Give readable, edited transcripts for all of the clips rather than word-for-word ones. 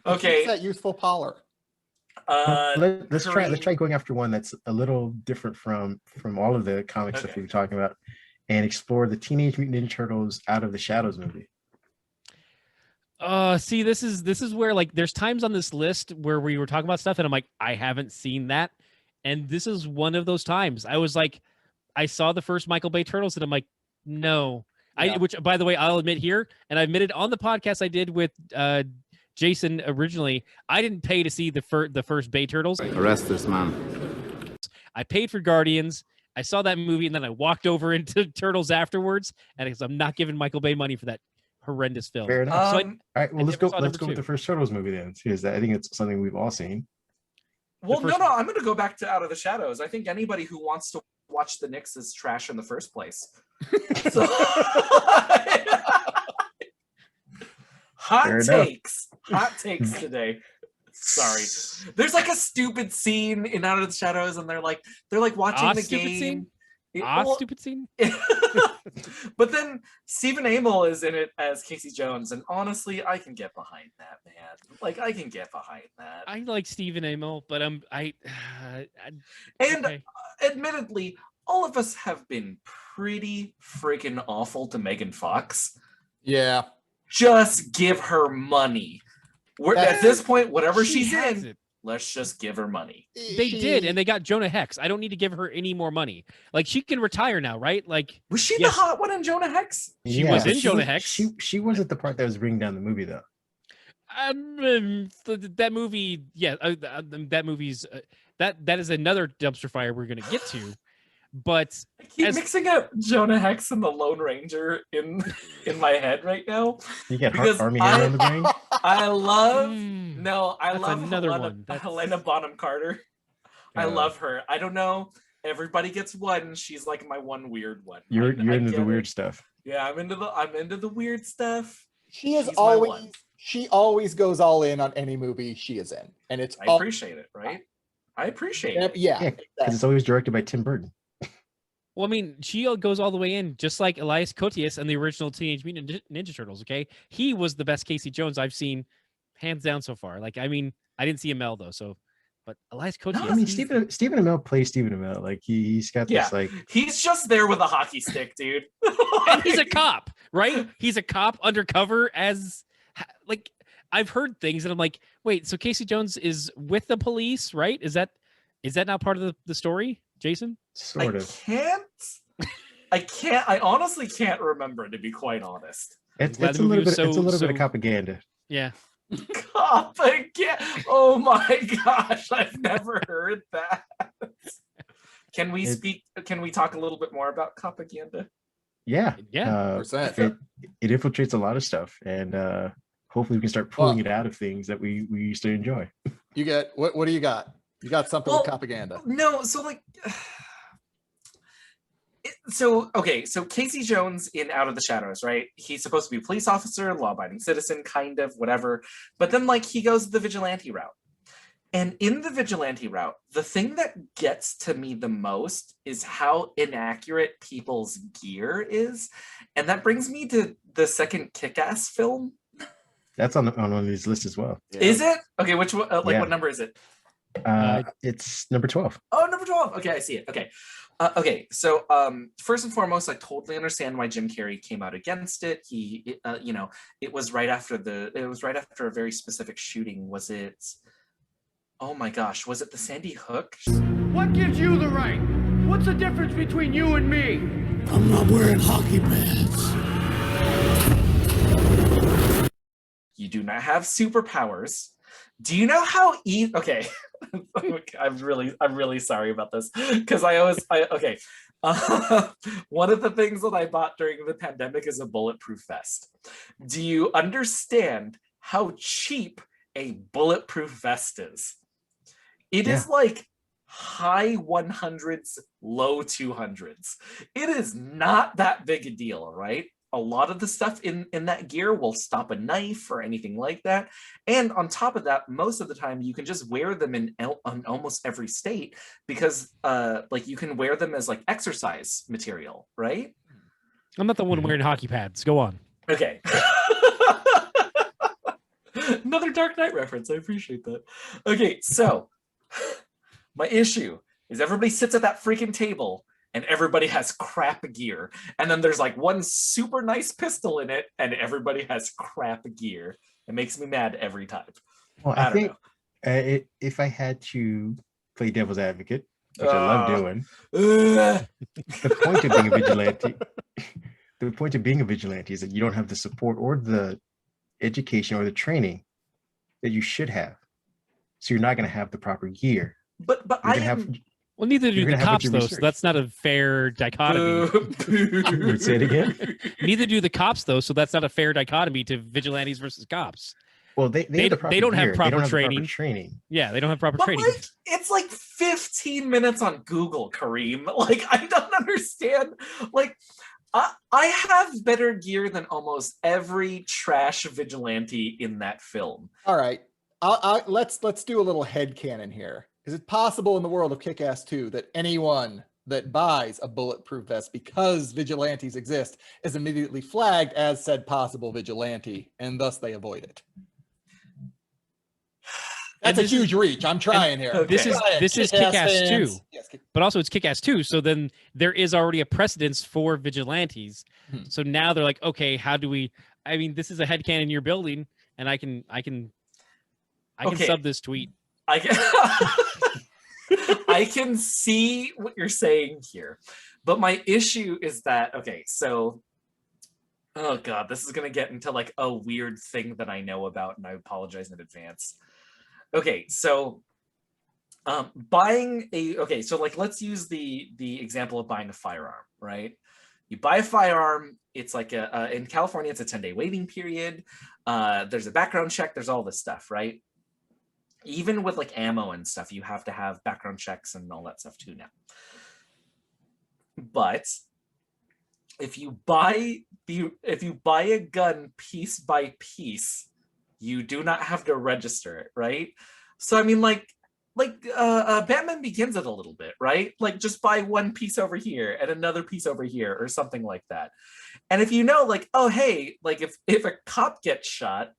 Okay. Keeps that youthful power. Let's try going after one that's a little different from all of the comic stuff we've been talking about, and explore the Teenage Mutant Ninja Turtles Out of the Shadows movie. See, this is where, like, there's times on this list where we were talking about stuff and I'm like, I haven't seen that. And this is one of those times. I was like, I saw the first Michael Bay Turtles and I'm like, no. Yeah. Which, by the way, I'll admit here, and I admitted on the podcast I did with Jason originally, I didn't pay to see the first Bay Turtles. Arrest this man. I paid for Guardians. I saw that movie and then I walked over into Turtles afterwards, and I'm not giving Michael Bay money for that horrendous film. Fair enough. So all right, well, let's go with the first Turtles movie then, because I think it's something we've all seen. Well, no, I'm going to go back to Out of the Shadows. I think anybody who wants to watch the Knicks is trash in the first place. So, hot takes today. Sorry. There's like a stupid scene in Out of the Shadows, and they're like watching the game. Stupid scene. But then Stephen Amell is in it as Casey Jones, and honestly, I can get behind that, man. Like, I can get behind that. I like Stephen Amell, but Admittedly, all of us have been pretty freaking awful to Megan Fox. Yeah. Just give her money. At this point, whatever she's in, let's just give her money. They did, and they got Jonah Hex. I don't need to give her any more money. Like, she can retire now, right? Like, was she the hot one in Jonah Hex? She was in Jonah Hex. She wasn't the part that was bringing down the movie, though. That movie, that movie's that is another dumpster fire we're gonna get to. But I keep mixing up Jonah Hex and the Lone Ranger in my head right now. You get Army Hammer on the brain. I love another one. Helena Bonham Carter. I love her. I don't know. Everybody gets one. She's like my one weird one. You're into the weird stuff. Yeah, I'm into the weird stuff. She always goes all in on any movie she is in, and I appreciate it, right? I appreciate it. Yeah, because it's always directed by Tim Burton. Well, I mean, she goes all the way in, just like Elias Koteas and the original Teenage Mutant Ninja Turtles, okay? He was the best Casey Jones I've seen, hands down so far. Like, I mean, I didn't see Amell, though, so... But Elias Koteas... No, I mean, Stephen Amell plays Stephen Amell. Like, he's got this, like... He's just there with a hockey stick, dude. And he's a cop, right? He's a cop undercover as... Like, I've heard things, and I'm like, wait, so Casey Jones is with the police, right? Is that not part of the story, Jason? Sort of. I honestly can't remember, to be quite honest. It's a little bit of propaganda. Yeah. Propaganda. Oh my gosh, I've never heard that. Can we talk a little bit more about propaganda? Yeah. Yeah. It infiltrates a lot of stuff, and hopefully we can start pulling it out of things that we used to enjoy. You get what do you got? You got something with propaganda. No, so like so Casey Jones in Out of the Shadows, right? He's supposed to be a police officer, law-abiding citizen, kind of, whatever. But then, like, he goes the vigilante route. And in the vigilante route, the thing that gets to me the most is how inaccurate people's gear is. And that brings me to the second Kick-Ass film. That's on one of these lists as well. Yeah. Is it? Okay, which one? What number is it? It's number 12. Oh, number 12. Okay, I see it. Okay. So first and foremost, I totally understand why Jim Carrey came out against it. It was right after a very specific shooting. Was it? Oh my gosh, was it the Sandy Hook? What gives you the right? What's the difference between you and me? I'm not wearing hockey pads. You do not have superpowers. Do you know how okay. I'm really sorry about this, because one of the things that I bought during the pandemic is a bulletproof vest. Do you understand how cheap a bulletproof vest is? It is like high 100s, low 200s. It is not that big a deal, right? A lot of the stuff in that gear will stop a knife or anything like that. And on top of that, most of the time you can just wear them in almost every state, because like you can wear them as like exercise material, right? I'm not the one wearing hockey pads. Go on. Okay. Another Dark Knight reference. I appreciate that. Okay, so my issue is everybody sits at that freaking table and everybody has crap gear. And then there's like one super nice pistol in it and everybody has crap gear. It makes me mad every time. Well, I think if I had to play devil's advocate, which I love doing, the point of being a vigilante, is that you don't have the support or the education or the training that you should have. So you're not going to have the proper gear. But I have. Well, neither do the cops, though, so that's not a fair dichotomy. Say it again? Neither do the cops, though, so that's not a fair dichotomy to vigilantes versus cops. Well, they don't have proper training. Yeah, they don't have proper training. Like, it's like 15 minutes on Google, Kareem. Like, I don't understand. Like, I have better gear than almost every trash vigilante in that film. All right. Let's do a little headcanon here. Is it possible in the world of Kick-Ass 2 that anyone that buys a bulletproof vest because vigilantes exist is immediately flagged as said possible vigilante, and thus they avoid it? That's a huge reach. I'm trying here. Okay. This is Kick-Ass 2, yes, but also it's Kick-Ass 2. So then there is already a precedence for vigilantes. So now they're like, okay, how do we? I mean, this is a headcanon you're building, and I can sub this tweet. I can see what you're saying here, but my issue is that, okay, so, oh God, this is going to get into like a weird thing that I know about, and I apologize in advance. Okay, so so like, let's use the example of buying a firearm, right? You buy a firearm, it's like in California, it's a 10-day waiting period. There's a background check, there's all this stuff, right? Even with like ammo and stuff, you have to have background checks and all that stuff too now. But if you buy a gun piece by piece, you do not have to register it, right? So I mean, like Batman Begins it a little bit, right? Like, just buy one piece over here and another piece over here or something like that. And if you know, like, oh hey, like if a cop gets shot,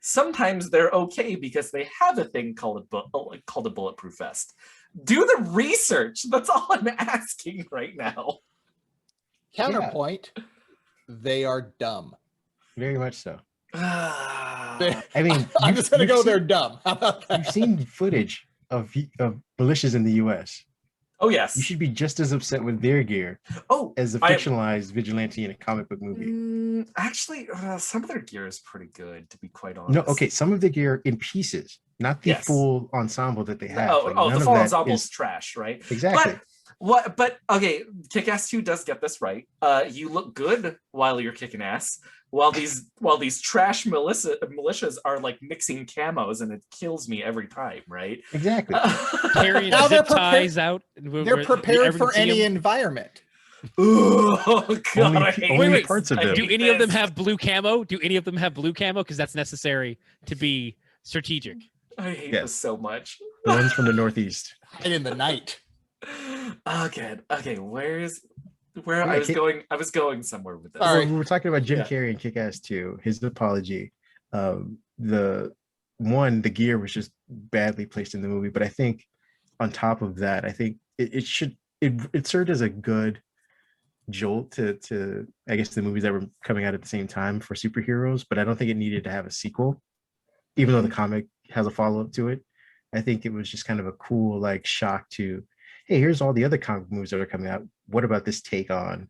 sometimes they're okay because they have a thing called a bulletproof vest. Do the research. That's all I'm asking right now. Counterpoint, they are dumb. Very much so. I mean, I'm just going to go, they're dumb. How about that? You've seen footage of militias in the U.S. Oh, yes. You should be just as upset with their gear as a fictionalized vigilante in a comic book movie. Actually, some of their gear is pretty good, to be quite honest. No, okay, some of the gear in pieces, not the full ensemble that they have. The full ensemble is trash, right? Exactly. But okay, Kick-Ass 2 does get this right. You look good while you're kicking ass, while these trash militias are like mixing camos, and it kills me every time, right? Exactly. Carrying zip ties out. They're prepared for any environment. Oh God! Only parts of them. Do any of them have blue camo? Because that's necessary to be strategic. I hate this so much. The ones from the Northeast. Hide in the night. Okay, I was going somewhere with this. We were talking about Jim Carrey and Kick-Ass 2. His apology. The gear was just badly placed in the movie, but I think on top of that, I think it served as a good jolt to I guess the movies that were coming out at the same time for superheroes, but I don't think it needed to have a sequel, even though the comic has a follow-up to it. I think it was just kind of a cool like shock to, hey, here's all the other comic movies that are coming out. What about this take on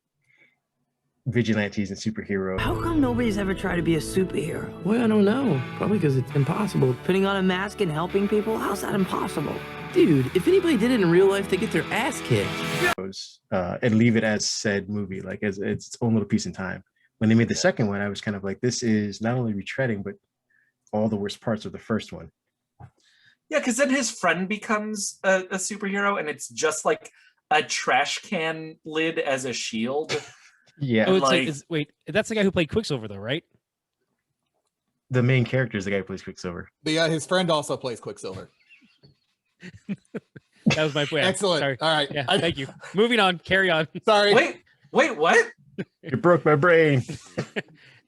vigilantes and superheroes? How come nobody's ever tried to be a superhero? Well, I don't know. Probably because it's impossible. Putting on a mask and helping people? How's that impossible? Dude, if anybody did it in real life, they get their ass kicked. And leave it as said movie, like as its own little piece in time. When they made the second one, I was kind of like, this is not only retreading, but all the worst parts of the first one. Yeah, because then his friend becomes a superhero, and it's just like a trash can lid as a shield. Yeah. Oh, wait, that's the guy who played Quicksilver, though, right? The main character is the guy who plays Quicksilver. But his friend also plays Quicksilver. That was my point. Excellent. Sorry. All right. Yeah, thank you. Moving on. Carry on. Sorry. Wait, what? You broke my brain.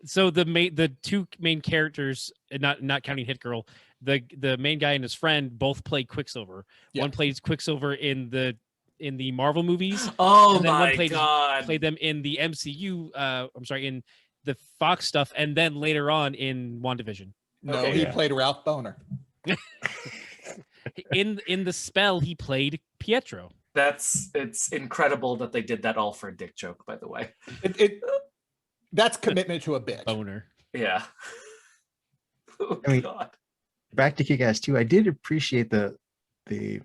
So the two main characters, not counting Hit Girl, the main guy and his friend both play Quicksilver. Yeah. One plays Quicksilver in the Marvel movies. Oh and then my one god! played them in the MCU. I'm sorry, in the Fox stuff, and then later on in WandaVision. No, Okay, he yeah. played Ralph Boner. In the spell, he played Pietro. It's incredible that they did that all for a dick joke, by the way. That's commitment to a bitch. Boner. Yeah. Oh, I mean, god. Back to Kick-Ass 2, I did appreciate the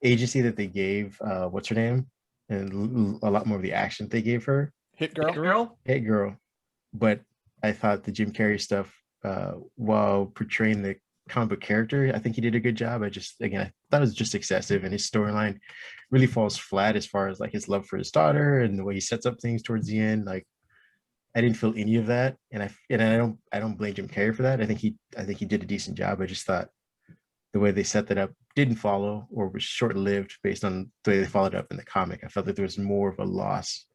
agency that they gave what's her name, and a lot more of the action they gave her. Hit Girl. Hit Girl. But I thought the Jim Carrey stuff, while portraying the comic book character, I think he did a good job. I thought it was just excessive, and his storyline really falls flat as far as like his love for his daughter and the way he sets up things towards the end. Like, I didn't feel any of that, and I don't blame Jim Carrey for that. I think he did a decent job. I just thought the way they set that up didn't follow, or was short-lived based on the way they followed up in the comic. I felt that there was more of a loss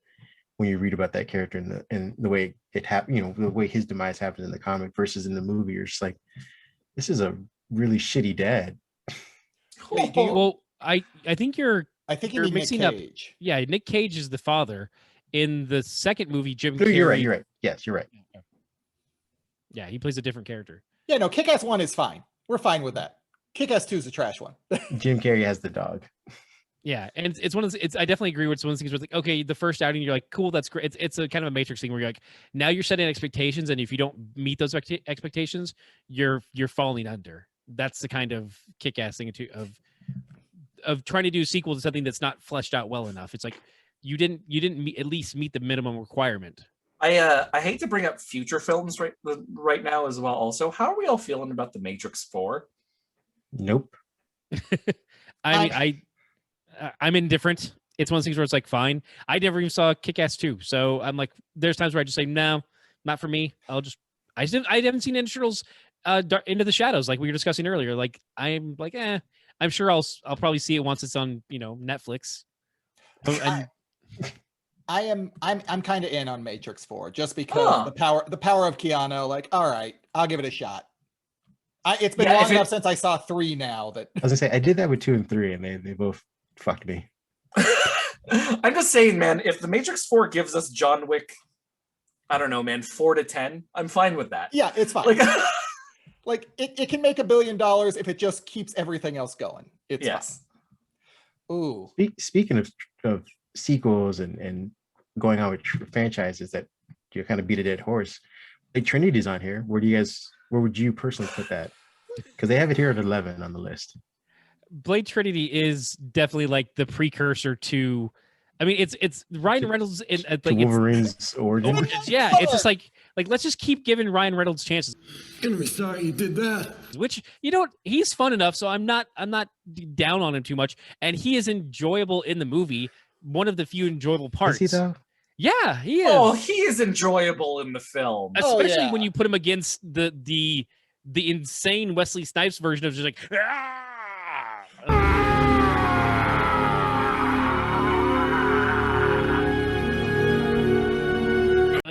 when you read about that character and the way it happened, the way his demise happened in the comic versus in the movie. You're just like, this is a really shitty dad. Wait, Well, I think you're you're mixing Nick up. Cage. Yeah, Nick Cage is the father. In the second movie, Jim Carrey. You're right. Yes, you're right. Yeah, he plays a different character. Yeah, no, Kick-Ass 1 is fine. We're fine with that. Kick-Ass 2 is a trash one. Jim Carrey has the dog. Yeah, and it's one of I definitely agree with it's one of the things where it's like, okay, the first outing, you're like, cool, that's great. It's a kind of a Matrix thing where you're like, now you're setting expectations, and if you don't meet those expectations, you're falling under. That's the kind of Kick-Ass thing of trying to do a sequel to something that's not fleshed out well enough. It's like you didn't at least meet the minimum requirement. I hate to bring up future films right now as well. Also, how are we all feeling about The Matrix 4? Nope. I'm indifferent. It's one of those things where it's like, fine. I never even saw Kick-Ass 2, so I'm like, there's times where I just say, no, not for me. I haven't seen Ninja Turtles Into the Shadows like we were discussing earlier. Like, I'm like, I'm sure I'll probably see it once it's on Netflix. I'm kind of in on Matrix 4 just because the power of Keanu. Like, all right, I'll give it a shot. It's been long enough since I saw 3 now that I was gonna say I did that with 2 and 3, and they both fucked me. I'm just saying, man, if The Matrix 4 gives us John Wick, I don't know, man, 4 to 10, I'm fine with that. Yeah, it's fine. Like it can make $1 billion if it just keeps everything else going. It's fine. Ooh. Speaking of sequels and going on with franchises that you kind of beat a dead horse, like Trinity's on here. Where would you personally put that? Because they have it here at 11 on the list. Blade Trinity is definitely like the precursor to. I mean, it's Ryan Reynolds in like Wolverine's origin. Yeah, it's just like let's just keep giving Ryan Reynolds chances. Gonna be sorry you did that. Which he's fun enough, so I'm not down on him too much, and he is enjoyable in the movie. One of the few enjoyable parts. Is he though? Yeah, he is. Oh, he is enjoyable in the film, especially when you put him against the insane Wesley Snipes version of just like.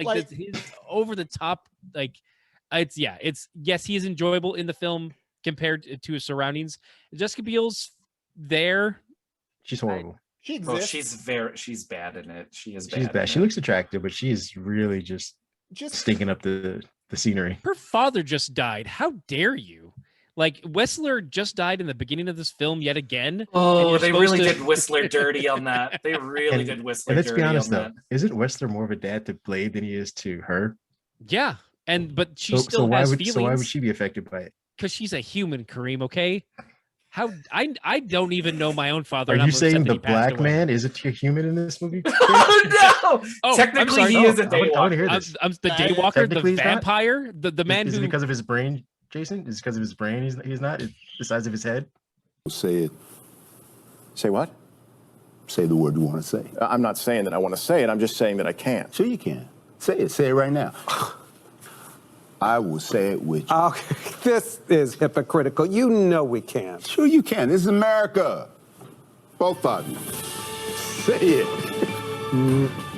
Like his over the top, like yes, he is enjoyable in the film compared to his surroundings. Jessica Biel's there. She's horrible. She exists. She's bad in it. She's bad. She looks attractive, but she's really just stinking up the scenery. Her father just died. How dare you? Like, Whistler just died in the beginning of this film yet again. Oh, they really did Whistler dirty on that. They really did Whistler dirty. Let's be honest, on though. that. Isn't Whistler more of a dad to Blade than he is to her? Yeah, but she still has feelings. So why would she be affected by it? Because she's a human, Kareem. Okay. How I don't even know my own father. Are you saying the black man isn't a human in this movie? Oh no! Oh, technically, he is a daywalker. I want to hear this. I'm the daywalker, the vampire, the man Is who. it because of his brain, Jason? Is it because of his brain? He's not the size of his head. Say it. Say what? Say the word you want to say. I'm not saying that I want to say it. I'm just saying that I can't. Sure you can. Say it. Say it right now. I will say it with you. Okay, this is hypocritical. You know we can't. Sure you can. This is America. Both of you. Say it.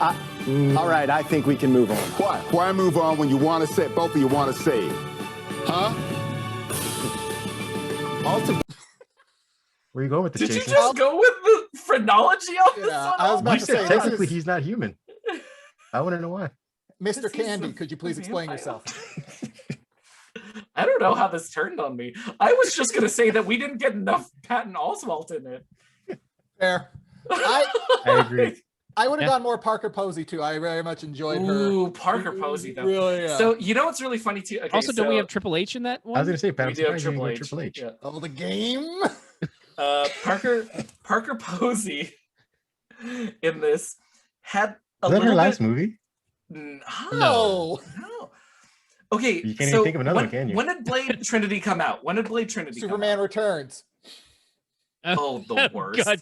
All right, I think we can move on. Why? Why move on when you want to say it? Both of you want to say it? Huh? Where you going with this, Did you Jason? just go with the phrenology on this Yeah, one? I was about You to said say, technically this is- he's not human. I want to know why. Mr. This is Candy, the could you please explain vampire. yourself? I don't know how this turned on me. I was just gonna say that we didn't get enough Patton Oswalt in it. Fair. I agree. I would have Yeah. gone more Parker Posey too. I very much enjoyed her. Ooh, Parker Posey though. Really, yeah. So you know what's really funny too? Okay, Also, don't we so have Triple H in that one? I was gonna say, Pat, we I'm do have surprised you didn't Triple go H. Triple H. Yeah. Oh, the game. Parker Posey in this had a Was that her little last bit. movie? No. No. No. Okay, You can't so even think of another when, one, can you? when did Blade Trinity come out? When did Blade Trinity Superman come out? Returns. Oh, the worst. God.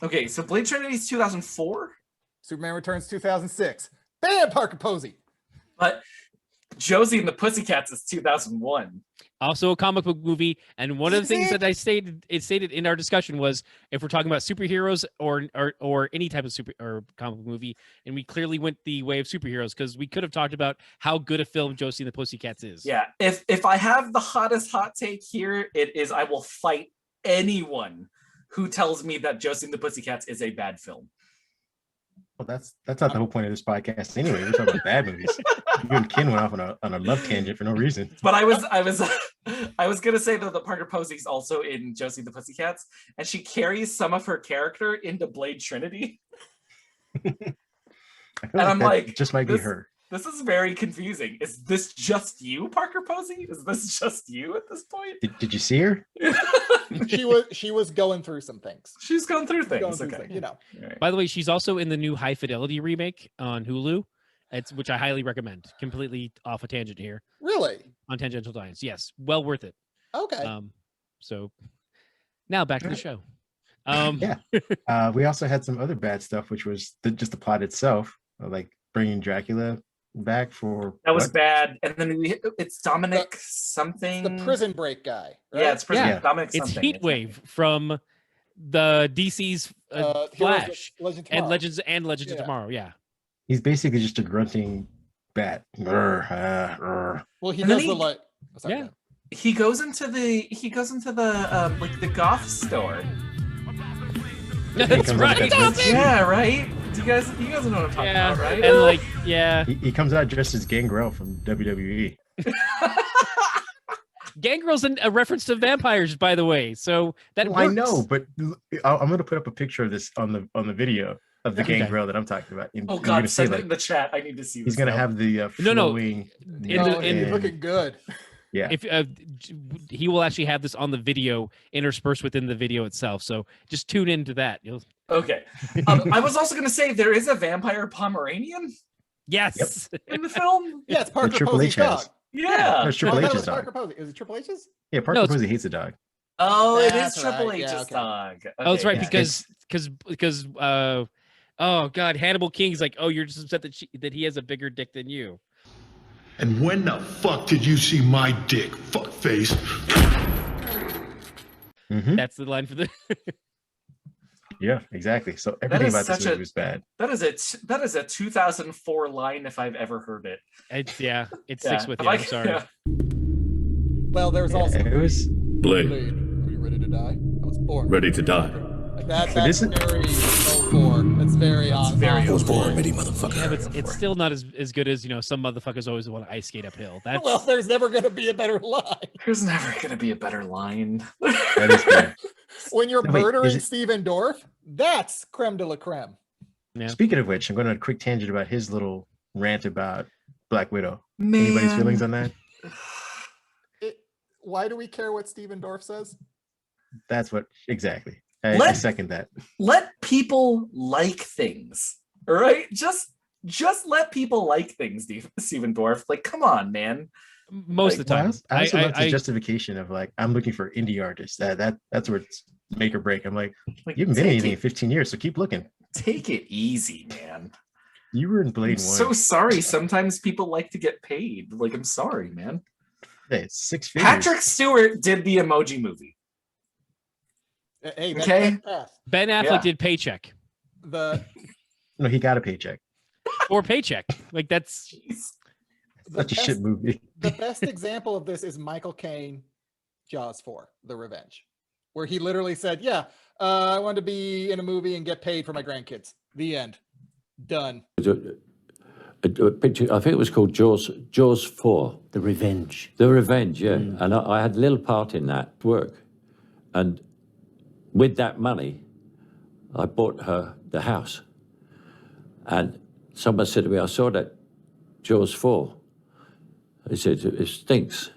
Okay, so Blade Trinity is 2004, Superman Returns 2006. Bam, Parker Posey. but Josie and the Pussycats is 2001. Also a comic book movie, and one of the things that I stated in our discussion was if we're talking about superheroes or any type of super or comic book movie, and we clearly went the way of superheroes because we could have talked about how good a film Josie and the Pussycats is. Yeah, if I have the hottest hot take here, it is I will fight anyone who tells me that Josie and the Pussycats is a bad film. Well, that's not the whole point of this podcast anyway. We're talking about bad movies. You and Ken went off on a love tangent for no reason. But I was gonna say though that Parker Posey's also in Josie and the Pussycats, and she carries some of her character into Blade Trinity. I feel And I'm that like, just might be this- her. This is very confusing. Is this just you, Parker Posey? Is this just you at this point? Did you see her? She was going through some things. She's gone through Going things. through Okay. things, you know. All right. By the way, she's also in the new High Fidelity remake on Hulu. Which I highly recommend. Completely off a tangent here Really? on Tangential Science. Yes, well worth it. Okay. So now back to the show. Yeah. We also had some other bad stuff, which was just the plot itself, like bringing Dracula back for That was what? bad. And then it's Dominic something. The Prison Break guy. Right? Yeah, it's prison. Yeah. Dominic It's something. Heatwave from the DC's Heroes of Flash Legend and Tomorrow. Legends Yeah. of Tomorrow. Yeah. He's basically just a grunting bat. Well, he And then does the he- like. Sorry, Yeah. go ahead. He goes into the like the goth store. That's comes right. out that bitch. Yeah, right. Do you guys know what I'm talking Yeah. about, right? And like, yeah. He comes out dressed as Gangrel from WWE. Gangrel's a reference to vampires, by the way. So that Oh, I works. know, but I'm going to put up a picture of this on the video of the Okay. Gangrel that I'm talking about. And Oh you're gonna God, see, send it like, in the chat. I need to see this. he's going to now. have the No, no. flowing In neck the- Oh, in- he's and- looking good. yeah. If he will actually have this on the video interspersed within the video itself, so just tune into that. You'll Okay. I was also going to say there is a vampire Pomeranian yes. in the film. Yeah, it's Parker Triple Posey's H has. dog. Yeah. There's Oh, Triple I thought it H's was dog. Parker Posey. Is it Triple H's? Yeah, Parker No, it's- Posey hates a dog. Oh, it is That's Triple right. H's Yeah, okay. dog. Oh, that's Okay, right, yeah. because oh God, Hannibal King's like, oh, you're just upset that he has a bigger dick than you. And when the fuck did you see my dick, fuckface? Mhm. That's the line for the. Yeah, exactly. So everything is about this such movie a- was bad. That is a 2004 line if I've ever heard it. It sticks Yeah. with If you. I- I'm sorry. yeah. Well, there's also It was. Blade, Blade. Are you ready to die? I was born. ready to die. Like that's this is- very 04. That's very on. very on- born ready, motherfucker. Yeah, but it's still not as good as some motherfuckers always want to ice skate uphill. That's Well, there's never going to be a better line. There's never going to be a better line. That is bad. When you're Wait, is murdering it- Steven Dorff, that's creme de la creme. Yeah. Speaking of which, I'm going on a quick tangent about his little rant about Black Widow. Man. Anybody's feelings on that? Why do we care what Steven Dorff says? That's what exactly. I Let- second that. Let people like things. All right? Just let people like things, Steven Dorff. Like, come on, man. most of the time. I also love his justification of like, I'm looking for indie artists. That's where it's make or break. I'm like, Like, you haven't been take anything in it- 15 years, so keep looking. Take it easy, man. You were in Blade I'm 1. so sorry. Sometimes people like to get paid. Like, I'm sorry, man. Hey, it's 6 figures. Patrick Stewart did the Emoji Movie. Hey, Okay. path. Ben Affleck Yeah. did Paycheck. The No, he got a paycheck. Or paycheck. Like that's Such a shit movie. the best example of this is Michael Caine, Jaws 4, The Revenge, where he literally said, "Yeah, I wanted to be in a movie and get paid for my grandkids." The end. Done. A picture, I think it was called Jaws 4. The Revenge. The Revenge, yeah. And I had a little part in that work. And with that money, I bought her the house. And someone said to me, I saw that Jaws 4. He said, it stinks.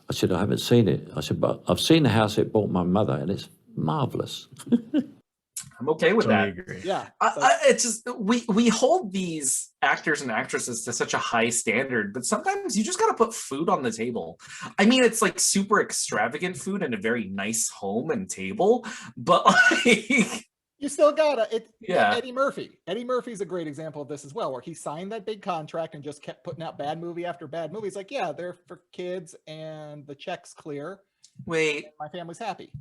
I said, I haven't seen it. I said, but I've seen the house it bought my mother, and it's marvelous. I'm okay with that. Agree. Yeah. It's just we hold these actors and actresses to such a high standard, but sometimes you just got to put food on the table. I mean, it's like super extravagant food and a very nice home and table, but like you still gotta Yeah. Eddie Murphy. Eddie Murphy's a great example of this as well, where he signed that big contract and just kept putting out bad movie after bad movie. He's like, yeah, they're for kids and the check's clear. Wait, my family's happy.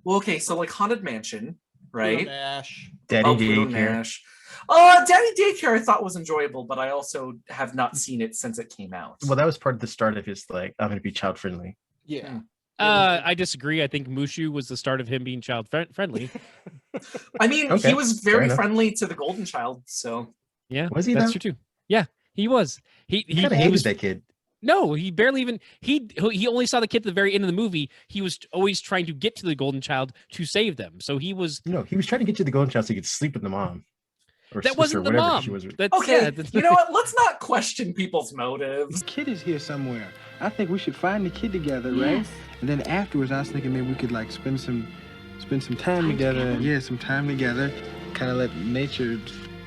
Well, okay, so like Haunted Mansion, right? Pluto Nash. Daddy Pluto Daycare. Nash. Daddy Daycare I thought was enjoyable, but I also have not seen it since it came out. Well, that was part of the start of his like, I'm going to be child friendly. Yeah. I disagree. I think Mushu was the start of him being child friendly. I mean, Okay, he was fair very enough. friendly to the Golden Child, so Yeah, Was he that's though? true too. Yeah, he was. He He kind of hated was that kid. No, he barely even he only saw the kid at the very end of the movie. He was always trying to get to the Golden Child to save them. So he was No, he was trying to get to the Golden Child so he could sleep with the mom. Or that sister, wasn't the whatever mom. she was. That's, okay. yeah, You know what? Let's not question people's motives. Kid is here somewhere. I think we should find the kid together, right? And then afterwards, I was thinking maybe we could like spend some time together. Yeah, some time together. Kind of let nature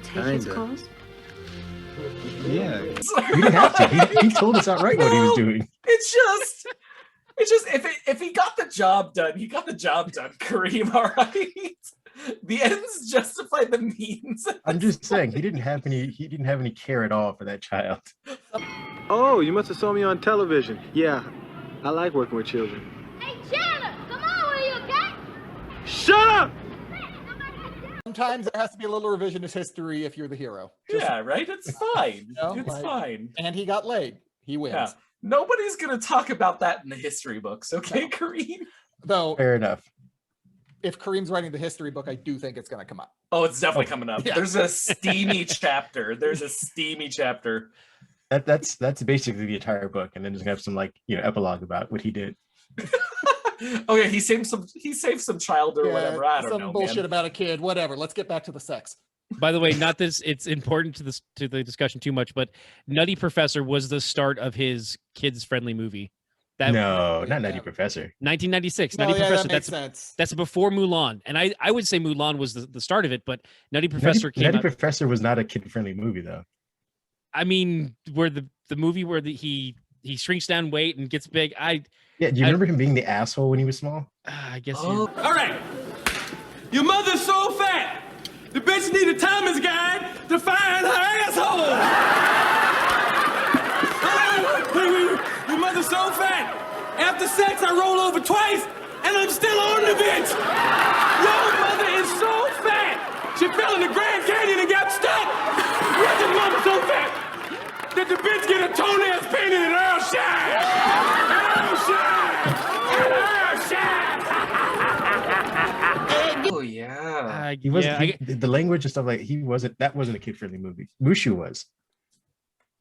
Take his calls? Yeah. We didn't have to. He told us outright what he was doing. It's just if he got the job done, he got the job done, Kareem, all right? The ends justify the means. I'm just saying he didn't have any care at all for that child. Oh, you must have saw me on television. Yeah, I like working with children. Hey, Chandler, come on, are you okay? Shut up! Sometimes there has to be a little revisionist history if you're the hero. Yeah, right? It's fine. You know, It's like- fine. And he got laid. He wins. Yeah. Nobody's gonna talk about that in the history books, okay, Kareem? Though, Fair enough. if Kareem's writing the history book, I do think it's going to come up. Oh, it's definitely coming up. Yeah. There's a steamy chapter. There's a steamy chapter. That's basically the entire book, and then just have some epilogue about what he did. Okay, he saved some child or whatever. I don't some know. bullshit Man. about a kid. Whatever. Let's get back to the sex. By the way, not this. It's important to the discussion too much, but Nutty Professor was the start of his kids-friendly movie. No, not Nutty Professor. 1996. No, Nutty yeah, Professor. that makes sense. That's before Mulan, and I would say Mulan was the start of it, but Nutty Professor came Nutty out. Professor was not a kid-friendly movie, though. I mean, where the movie where he shrinks down weight and gets big. Yeah, do you remember him being the asshole when he was small? I guess. All right. Your mother's so fat. The bitch need a Thomas guide to find her asshole. Wait. Your mother's so fat. After sex, I roll over twice, and I'm still on the bitch. Your mother is so fat. She fell in the Grand Canyon and got stuck. Your mother so fat that the bitch get her toenails painted in Earl Shine. Earl Shine. Oh yeah. He wasn't. The language and stuff that wasn't a kid-friendly movie. Mushu was.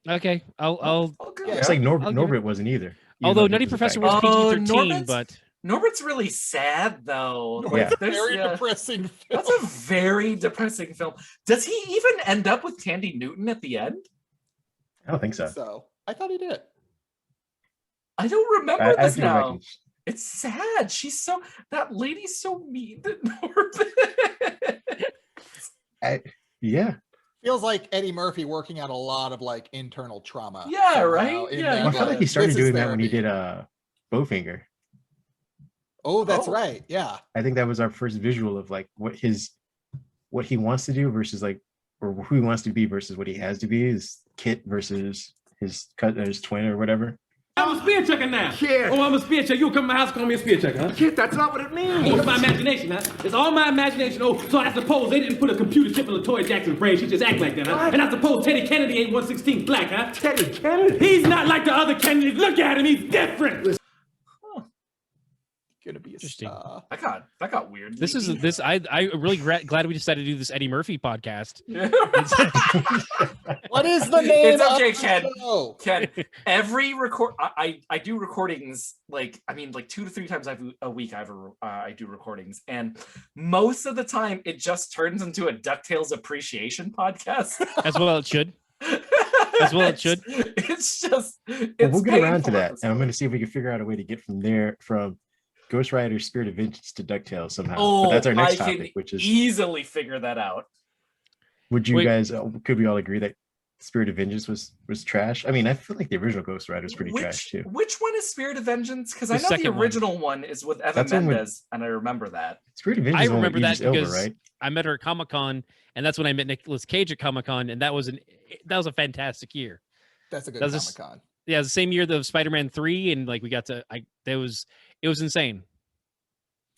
Okay, I'll. It's like Norbert wasn't either. Although Nutty Professor was PG-13, but Norbert's really sad though. Yeah. Very depressing film. That's a very depressing film. Does he even end up with Tandy Newton at the end? I don't think so. So I thought he did. I don't remember I this feel now. like It's sad. That lady's so mean to Norbert. Yeah. Feels like Eddie Murphy working out a lot of like internal trauma. Yeah, somehow right? in Yeah. that, Well, I felt like he started this is doing that when he therapy. did Bowfinger. Oh, that's right. Yeah. I think that was our first visual of like what he wants to do versus like, or who he wants to be versus what he has to be. Is Kit versus his twin or whatever. I'm a spear checker now. Kid. Oh, I'm a spear checker. You come to my house and call me a spear checker, huh? Kid, that's not what it means. Oh, it's my imagination, huh? It's all my imagination. Oh, so I suppose they didn't put a computer chip in LaToya Jackson's brain. She just act like that, huh? What? And I suppose Teddy Kennedy ain't 1/16 black, huh? Teddy Kennedy? He's not like the other Kennedys. Look at him. He's different. Gonna be Interesting. That got weird. I really glad we decided to do this Eddie Murphy podcast. What is the name? It's okay, of Ken. the show? Ken, every I do recordings like 2 to 3 times a week. I do recordings, and most of the time it just turns into a DuckTales appreciation podcast. As well it should. As well it should. It's just. Well, we'll get around to that, and I'm going to see if we can figure out a way to get from Ghost Rider Spirit of Vengeance to DuckTales somehow. Oh, but that's our next I topic, can which is easily figure that out. Would you guys? Could we all agree that Spirit of Vengeance was trash? I mean, I feel like the original Ghost Rider was pretty trash too. Which one is Spirit of Vengeance? Because I The know the second original one is with Eva That's the one with- Mendes, and I remember that. Spirit of Vengeance. I remember that Elba, because right? I met her at Comic-Con, and that's when I met Nicolas Cage at Comic-Con, and that was a fantastic year. That's a good That was Comic-Con. Yeah, the same year of Spider-Man 3, and like we got to it was insane.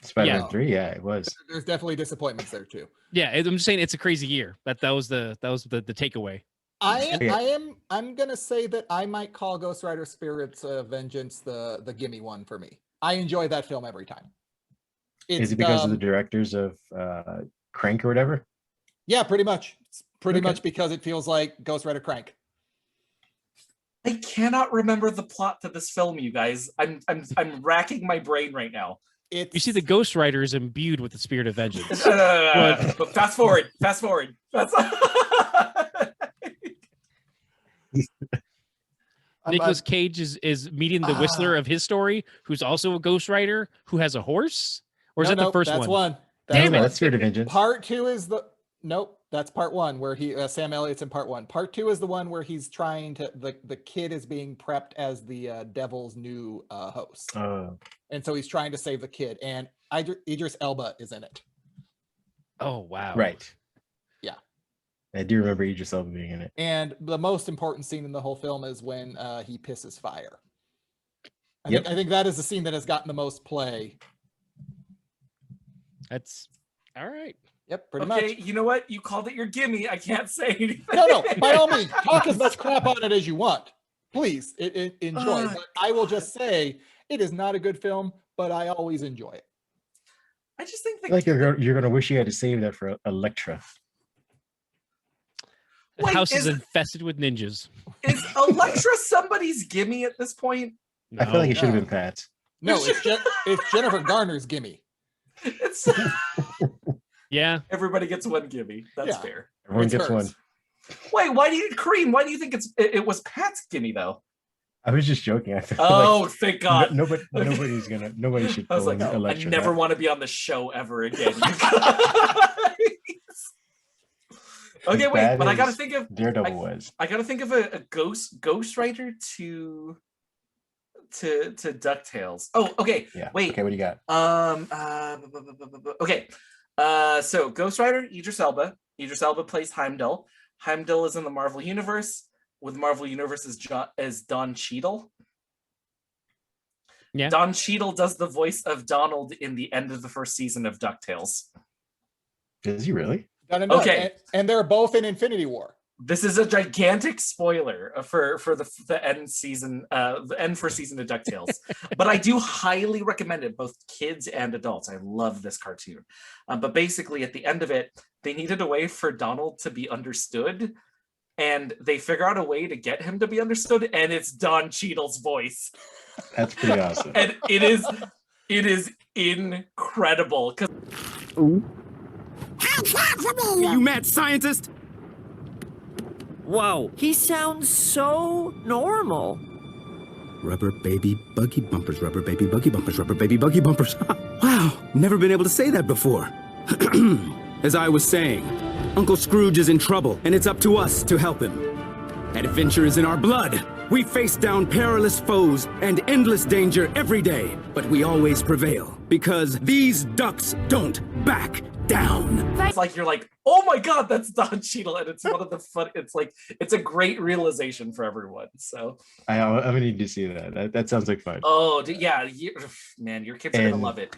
Spider-Man 3, yeah, it was. There's definitely disappointments there too. Yeah, I'm just saying it's a crazy year. That was the takeaway. I'm gonna say that I might call Ghost Rider Spirits of Vengeance the gimme one for me. I enjoy that film every time. Is it because of the directors of Crank or whatever? Yeah, pretty much. It's pretty much because it feels like Ghost Rider Crank. I cannot remember the plot to this film, you guys. I'm racking my brain right now. You see, the Ghost Rider is imbued with the spirit of vengeance. But fast forward. Nicolas Cage is meeting the Whistler of his story, who's also a Ghost Rider, who has a horse? Or is that the first that's one? Damn it. That's Spirit of Vengeance. Part 2 is that's part 1 where he Sam Elliott's in part 1. Part 2 is the one where he's trying to the kid is being prepped as the devil's new host. And so he's trying to save the kid, and Idris Elba is in it. Oh wow. Right. Yeah. I do remember Idris Elba being in it. And the most important scene in the whole film is when he pisses fire. I think that is the scene that has gotten the most play. That's all right. Yep, pretty much. Okay, you know what? You called it your gimme. I can't say anything. No, by all means, talk as much crap on it as you want. Please, enjoy. But I will just say, it is not a good film, but I always enjoy it. I just think I feel like you're gonna wish you had to save that for Elektra. The house is infested with ninjas. Is Elektra somebody's gimme at this point? I feel like it should have been Pat's. No, it's Jennifer Garner's gimme. It's yeah. Everybody gets one gimme. That's fair. Everyone gets one. Wait, Kareem? Why do you think it was Pat's gimme though? I was just joking. I feel like thank God. Nobody should. I was like, Elektra. I never want to be on the show ever again. Okay, wait, but I gotta think of Daredevil was. I gotta think of a Ghost Rider to DuckTales. Oh, okay. Yeah. Wait. Okay, what do you got? Okay. So Ghost Rider, Idris Elba. Idris Elba plays Heimdall. Heimdall is in the Marvel Universe. With Marvel Universe is Don Cheadle. Yeah. Don Cheadle does the voice of Donald in the end of the first season of DuckTales. Is he really? Okay. And they're both in Infinity War. This is a gigantic spoiler for the end season, the end first season of DuckTales. But I do highly recommend it, both kids and adults. I love this cartoon. But basically, at the end of it, they needed a way for Donald to be understood, and they figure out a way to get him to be understood, and it's Don Cheadle's voice. That's pretty awesome. And it is incredible. You mad scientist? Whoa, he sounds so normal. Rubber baby buggy bumpers, rubber baby buggy bumpers, rubber baby buggy bumpers. Wow, never been able to say that before. As I was saying, Uncle Scrooge is in trouble, and it's up to us to help him. Adventure is in our blood. We face down perilous foes and endless danger every day, but we always prevail, because these ducks don't back down. It's like you're like, oh my god, that's Don Cheadle, and it's one of the fun. It's a great realization for everyone. So I'm gonna need to see that. That sounds like fun. Oh yeah, man, your kids are gonna love it.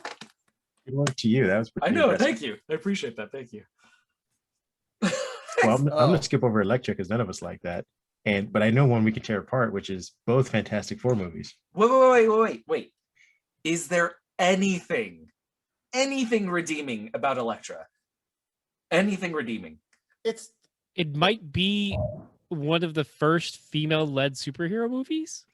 Good luck to you. That was pretty I know. impressive. Thank you. I appreciate that. Thank you. Well, I'm gonna skip over Elektra because none of us like that. But I know one we can tear apart, which is both Fantastic Four movies. Wait. Is there anything redeeming about Elektra? Anything redeeming? It might be one of the first female-led superhero movies.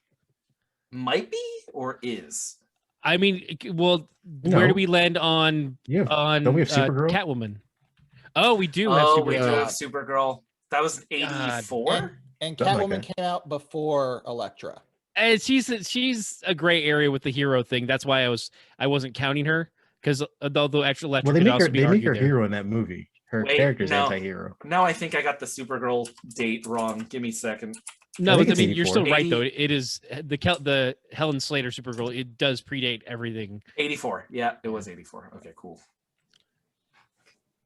Might be or is? I mean, well, No. where do we land on don't we have Supergirl? Catwoman? Oh, we do have Oh, Supergirl. we do have Supergirl. That was 84. And Something like Catwoman that. came out before Elektra. And she's a gray area with the hero thing. That's why I wasn't counting her, because although actual Elektra Well, they could make also her, be they make argued her there. hero in that movie. Her Wait, character's no. anti-hero. Now I think I got the Supergirl date wrong. Give me a second. No, I think but I it's mean, you're 84. still right though. It is the Helen Slater Supergirl. It does predate everything. 84. Yeah, it was 84. Okay, cool.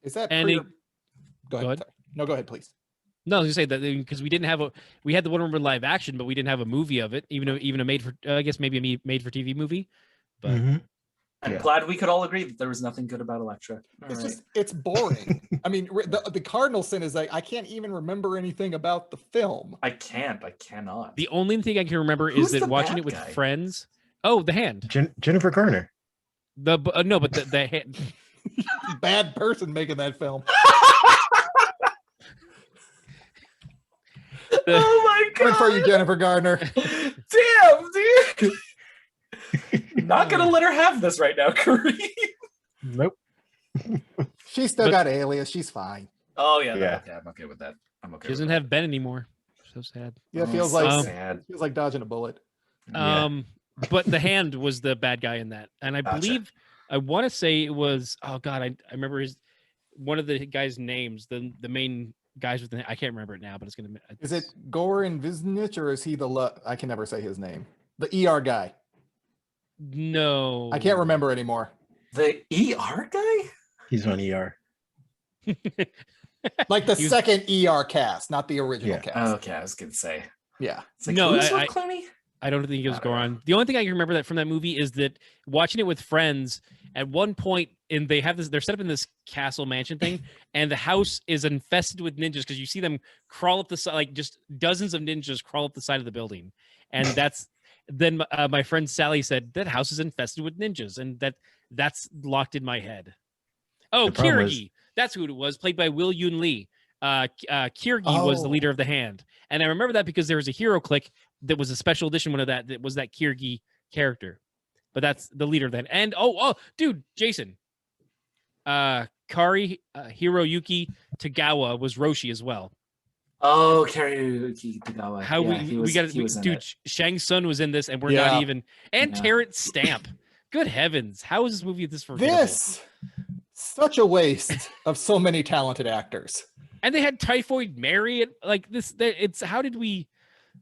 Is that And pre- it- Go ahead. Sorry. No, go ahead, please. No, I was gonna say that because we had the Wonder Woman live action, but we didn't have a movie of it. Even a made for I guess maybe a made for TV movie. But I'm Yeah. glad we could all agree that there was nothing good about Elektra. All right. It's boring. I mean, the cardinal sin is like I can't even remember anything about the film. I cannot. the only thing I can remember Who's is that the watching bad it with guy? friends. Oh, the hand. Jennifer Garner. No, but the hand. Bad person making that film. Oh my Good for you, god! Jennifer Gardner. Damn, dude. Not gonna let her have this right now, Kareem. Nope. She's still got Alias. She's fine. Oh yeah, Yeah. okay, I'm okay with that. I'm okay. She doesn't have Ben anymore. So sad. Yeah, it Oh, feels so like sad. feels like dodging a bullet. But the hand was the bad guy in that, and I Gotcha. believe I want to say it was. Oh God, I remember one of the guys' names. The main guys with the I can't remember it now, but it's gonna. Is it Goran Visnich or is he I can never say his name. The ER guy. No, I can't remember anymore. The ER guy? He's on ER. Like the He was- second ER cast, not the original Yeah. cast. Oh, okay, I was gonna say. Yeah. It's like, No, who's I- with Clooney? I don't think it was I don't know. Goran. The only thing I can remember that from that movie is that watching it with friends at one point, and they have this, they're set up in this castle mansion thing, and the house is infested with ninjas because you see them crawl up the side, like just dozens of ninjas crawl up the side of the building. And then my friend Sally said, that house is infested with ninjas. And that's locked in my head. Oh, The problem was- Kirigi. That's who it was, played by Will Yoon Lee. Kirigi was the Oh. leader of the hand. And I remember that because there was a hero click that was a special edition one of that was that Kirigi character. But that's the leader of that. And dude, Jason. Kari Hiroyuki Tagawa was Roshi as well. Oh, Karaoke Tagawa. How Yeah, we got he was in dude, it. Shang Tsung was in this and we're Yeah. not even and Yeah. Terrence Stamp. Good heavens. How is this movie this forgettable? This such a waste of so many talented actors. And they had Typhoid Mary like this it's how did we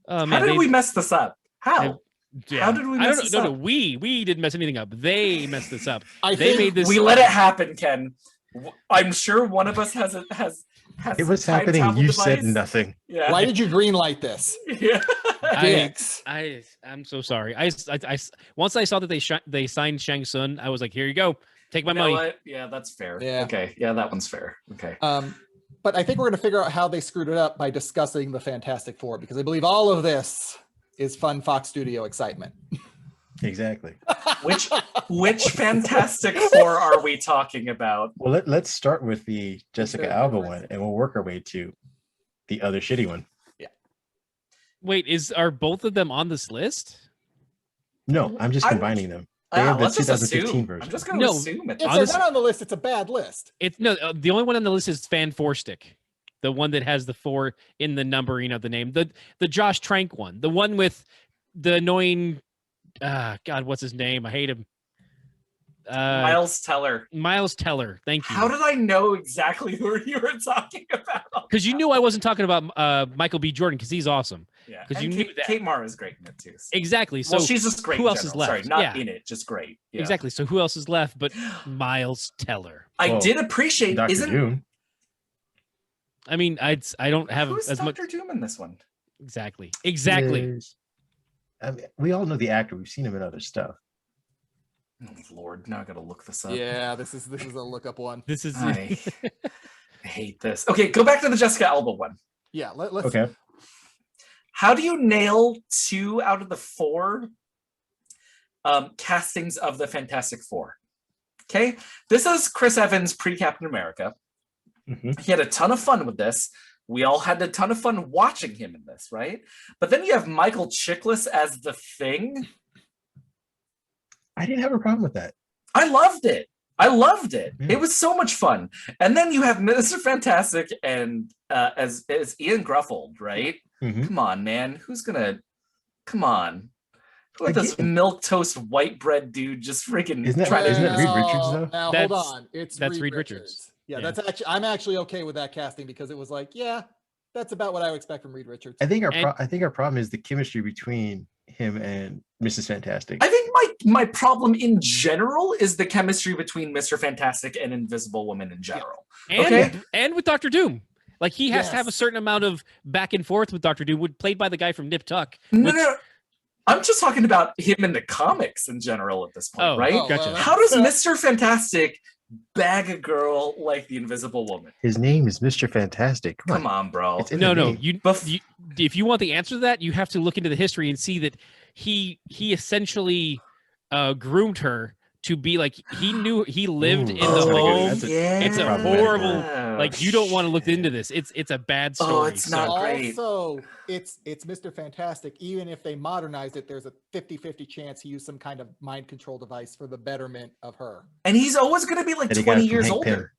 How did we mess this up? How? Yeah. How did we I mess don't this know. up? No, we didn't mess anything up. They messed this up. I They think made this We let it happen, Ken. I'm sure one of us has It was time happening. travel You said device. nothing. Yeah. Why did you greenlight this? Yeah. Dicks. I'm so sorry. I once I saw that they signed Shang Tsung, I was like, here you go. Take my You know money. what? Yeah, that's fair. Yeah. Okay. Yeah, that one's fair. Okay. But I think we're going to figure out how they screwed it up by discussing the Fantastic Four, because I believe all of this is fun Fox Studio excitement. Exactly. Which Fantastic Four are we talking about? Well, let's start with the Jessica Alba one, and we'll work our way to the other shitty one. Wait, are both of them on this list? No, I'm just combining them. They Yeah, have the let's just 2015 assume. version. I'm just going to No. assume it. If they're not on the list, it's a bad list. It's no. The only one on the list is Fan Four Stick, the one that has the 4 in the numbering of the name. The Josh Trank one, the one with the annoying. God, what's his name? I hate him. Miles Teller. Miles Teller. Thank you. How did I know exactly who you were talking about? because you knew I wasn't talking about Michael B. Jordan because he's awesome. Yeah, because and you knew that. Kate Mara is great in it too. So. Exactly. So Well, she's just great. Who in else is general. left? Sorry, not Yeah. in it, just great. Yeah. Exactly. So who else is left but Miles Teller? I did appreciate. Dr. Isn't Doom. I mean, I don't have who's as much. Dr. Doom in this one? Exactly. I mean, we all know the actor. We've seen him in other stuff. Oh, Lord, now I gotta look this up. Yeah, this is a lookup one. This is. I hate this. Okay, go back to the Jessica Alba one. Yeah, let's. Okay. How do you nail 2 out of the 4 castings of the Fantastic Four? Okay, this is Chris Evans pre-Captain America. He had a ton of fun with this. We all had a ton of fun watching him in this, right? But then you have Michael Chiklis as the Thing. I didn't have a problem with that. I loved it. It was so much fun. And then you have Mr. Fantastic and as Ian Gruffold, right? Come on, man. Come on. Who let this milk toast white bread dude just freaking isn't that Reed Richards though? Now hold on. That's Reed Richards. Yeah, that's actually I'm actually okay with that casting because it was like, yeah, that's about what I would expect from Reed Richards. I think our problem is the chemistry between him and Mrs. Fantastic. I think my problem in general is the chemistry between Mr. Fantastic and Invisible Woman in general. And with Dr. Doom. Like he has to have a certain amount of back and forth with Dr. Doom, played by the guy from Nip Tuck. No. I'm just talking about him in the comics in general at this point, right? Gotcha. How does Mr. Fantastic bag a girl like the Invisible Woman? His name is Mr. Fantastic. Come on, bro. No. If you want the answer to that, you have to look into the history and see that he essentially groomed her to be like he lived in the home. It's a horrible. Like you don't want to look into this. It's a bad story. Oh, it's not great. Also, it's Mr. Fantastic. Even if they modernized it, there's a 50-50 chance he used some kind of mind control device for the betterment of her. And he's always going to be like 20 years older.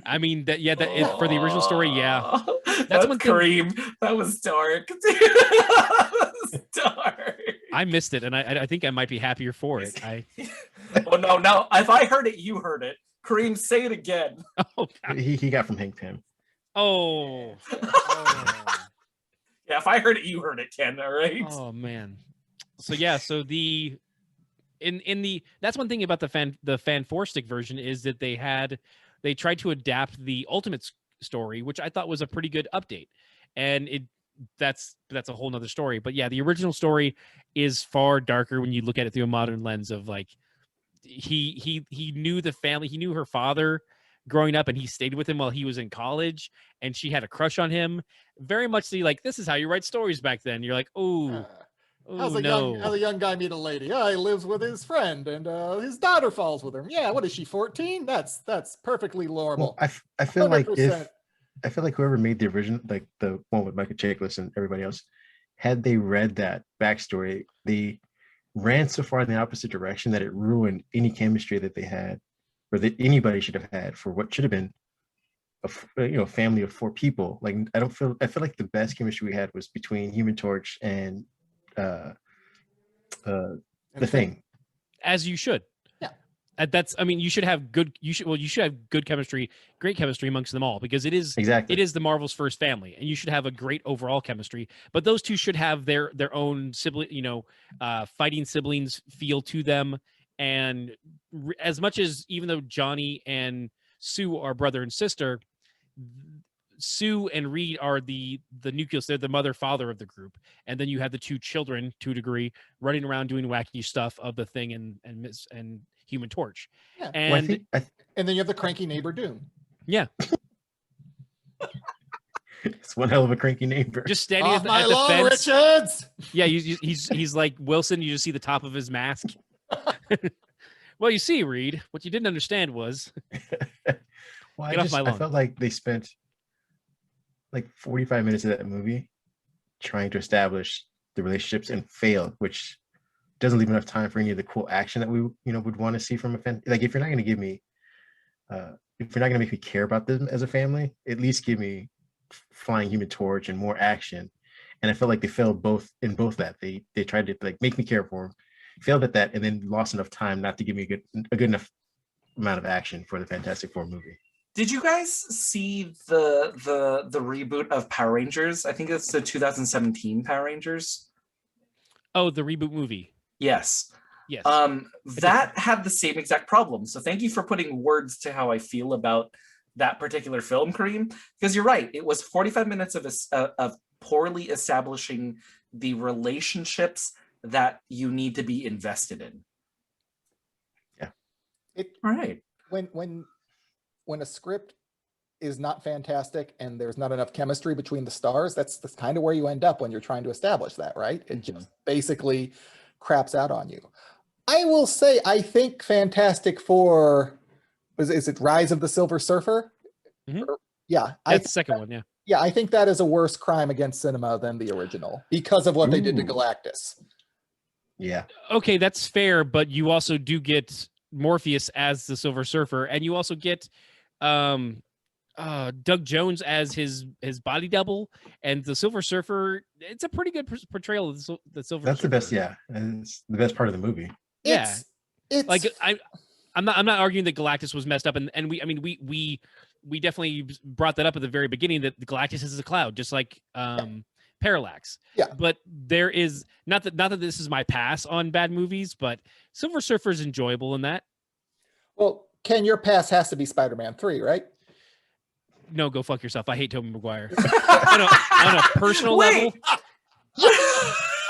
I mean that is for the original story. Yeah, that's one Kareem. That was dark. That was dark. I missed it, and I think I might be happier for it. Oh no! If I heard it, you heard it. Kareem, say it again. Oh, he got from Hank Pym. Oh. Yeah, if I heard it, you heard it, Ken. All right. Oh man. So yeah, so that's one thing about the Fanforstic version is that they tried to adapt the Ultimate story, which I thought was a pretty good update, and that's a whole nother story. But yeah, the original story is far darker when you look at it through a modern lens of like he knew the family, he knew her father growing up, and he stayed with him while he was in college, and she had a crush on him. Very much like this is how you write stories back then. You're like, how's a young guy meet a lady? He lives with his friend, and his daughter falls with him. Yeah, what is she, 14? That's perfectly normal. Well, I feel 100%. like whoever made the original, like the one with Michael Chiklis and everybody else, had they read that backstory, they ran so far in the opposite direction that it ruined any chemistry that they had, or that anybody should have had for what should have been a family of 4 people. Like I feel like the best chemistry we had was between Human Torch and the Thing. As you should. You should have good chemistry, great chemistry amongst them all, because it is the Marvel's first family, and you should have a great overall chemistry. But those two should have their own sibling, fighting siblings feel to them. And as much as, even though Johnny and Sue are brother and sister, Sue and Reed are the nucleus. They're the mother father of the group, and then you have the 2 children to a degree running around doing wacky stuff of the Thing and Human Torch. Yeah. And and then you have the cranky neighbor Doom. Yeah. It's one hell of a cranky neighbor. Just standing Off at my the lawn, fence. Richards! Yeah, he's like Wilson. You just see the top of his mask. Well, you see, Reed, what you didn't understand was well, get off my lawn. I felt like they spent like 45 minutes of that movie trying to establish the relationships and failed, which doesn't leave enough time for any of the cool action that we would want to see from a fan. Like if you're not going to give me if you're not going to make me care about them as a family, at least give me flying Human Torch and more action. And I felt like they failed in both that. They tried to like make me care for them, failed at that, and then lost enough time not to give me a good enough amount of action for the Fantastic Four movie. Did you guys see the reboot of Power Rangers? I think it's the 2017 Power Rangers. Oh, the reboot movie. Yes. Yes. That had the same exact problem. So thank you for putting words to how I feel about that particular film, Kareem. Because you're right. It was 45 minutes of poorly establishing the relationships that you need to be invested in. Yeah. All right. When a script is not fantastic and there's not enough chemistry between the stars, that's kind of where you end up when you're trying to establish that, right? It just basically craps out on you. I will say, I think Fantastic Four, is it Rise of the Silver Surfer? Mm-hmm. Yeah. That's the second one, yeah. Yeah, I think that is a worse crime against cinema than the original because of what they did to Galactus. Yeah. Okay, that's fair, but you also do get Morpheus as the Silver Surfer, and you also get Doug Jones as his body double, and the Silver Surfer. It's a pretty good portrayal of the Silver Surfer. That's the best, yeah. And it's the best part of the movie. Yeah, it's like I'm not arguing that Galactus was messed up, and we definitely brought that up at the very beginning, that the Galactus is a cloud, just like Parallax. Yeah. But there is not that this is my pass on bad movies, but Silver Surfer is enjoyable in that. Well, Ken, your pass has to be Spider-Man 3, right? No, go fuck yourself. I hate Tobey Maguire. on a personal level.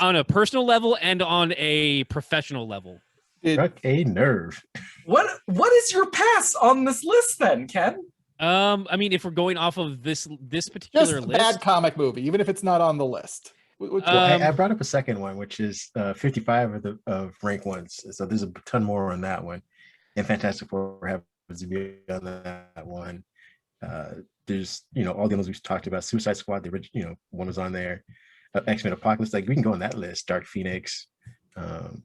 On a personal level and on a professional level. Struck a nerve. What is your pass on this list then, Ken? I mean, if we're going off of this particular Just list, bad comic movie, even if it's not on the list. Well, I brought up a second one, which is 55 of rank ones. So there's a ton more on that one. And Fantastic Four happens to be on that one. There's, all the ones we've talked about. Suicide Squad, the original, one was on there. X-Men Apocalypse, like we can go on that list. Dark Phoenix,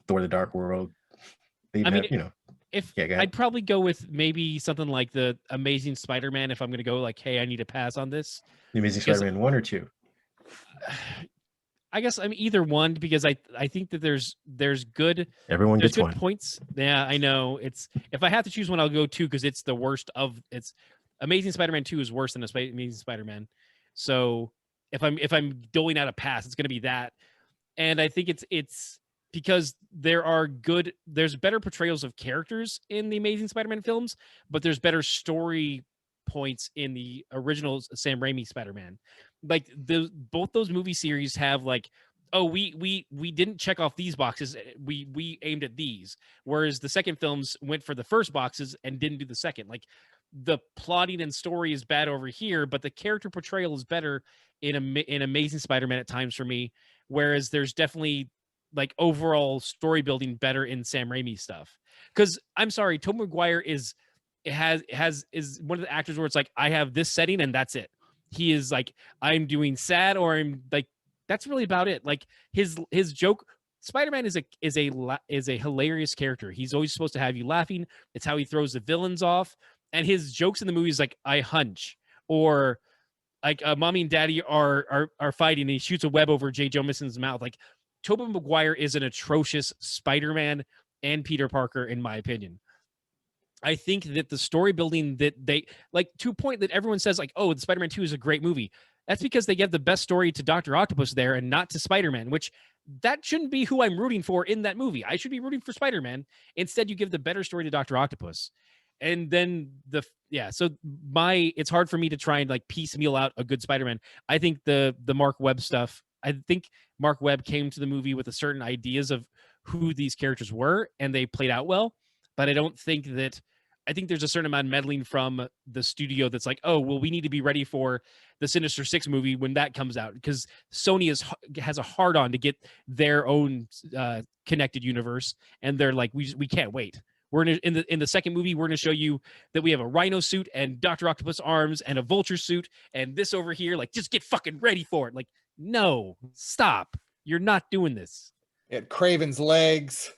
Thor: The Dark World. I'd probably go with maybe something like the Amazing Spider-Man if I'm going to go like, hey, I need to pass on this. The Amazing Spider-Man 1 or 2? I guess either one, because I think that there's good. Everyone there's gets good one. Points. Yeah, I know. If I have to choose one, I'll go 2 because it's the worst of it's. Amazing Spider-Man 2 is worse than Amazing Spider-Man. So if I'm doling out a pass, it's going to be that. And I think it's because there's better portrayals of characters in the Amazing Spider-Man films, but there's better story points in the original Sam Raimi Spider-Man. Like both those movie series have like, oh, we didn't check off these boxes, we aimed at these, whereas the second films went for the first boxes and didn't do the second. Like the plotting and story is bad over here, but the character portrayal is better in Amazing Spider-Man at times for me, whereas there's definitely like overall story building better in Sam Raimi stuff. Because I'm sorry, Tobey Maguire is one of the actors where it's like, I have this setting and that's it. He is like, I'm doing sad, or I'm like, that's really about it. Like his joke, Spider-Man is a hilarious character. He's always supposed to have you laughing. It's how he throws the villains off. And his jokes in the movies, like I hunch, or like mommy and daddy are fighting and he shoots a web over J. Jonason's mouth. Like Tobey Maguire is an atrocious Spider-Man and Peter Parker, in my opinion. I think that the story building that they like, to a point that everyone says like, oh, the Spider-Man 2 is a great movie. That's because they give the best story to Dr. Octopus there and not to Spider-Man, which that shouldn't be who I'm rooting for in that movie. I should be rooting for Spider-Man. Instead, you give the better story to Dr. Octopus. And then so it's hard for me to try and like piecemeal out a good Spider-Man. I think the Mark Webb stuff, I think Mark Webb came to the movie with a certain ideas of who these characters were, and they played out well. But I think there's a certain amount of meddling from the studio that's like, oh, well, we need to be ready for the Sinister Six movie when that comes out, because Sony has a hard on to get their own connected universe, and they're like, we can't wait. We're in the second movie, we're going to show you that we have a Rhino suit and Dr. Octopus arms and a Vulture suit and this over here. Like, just get fucking ready for it. Like, no, stop. You're not doing this. It had Craven's legs.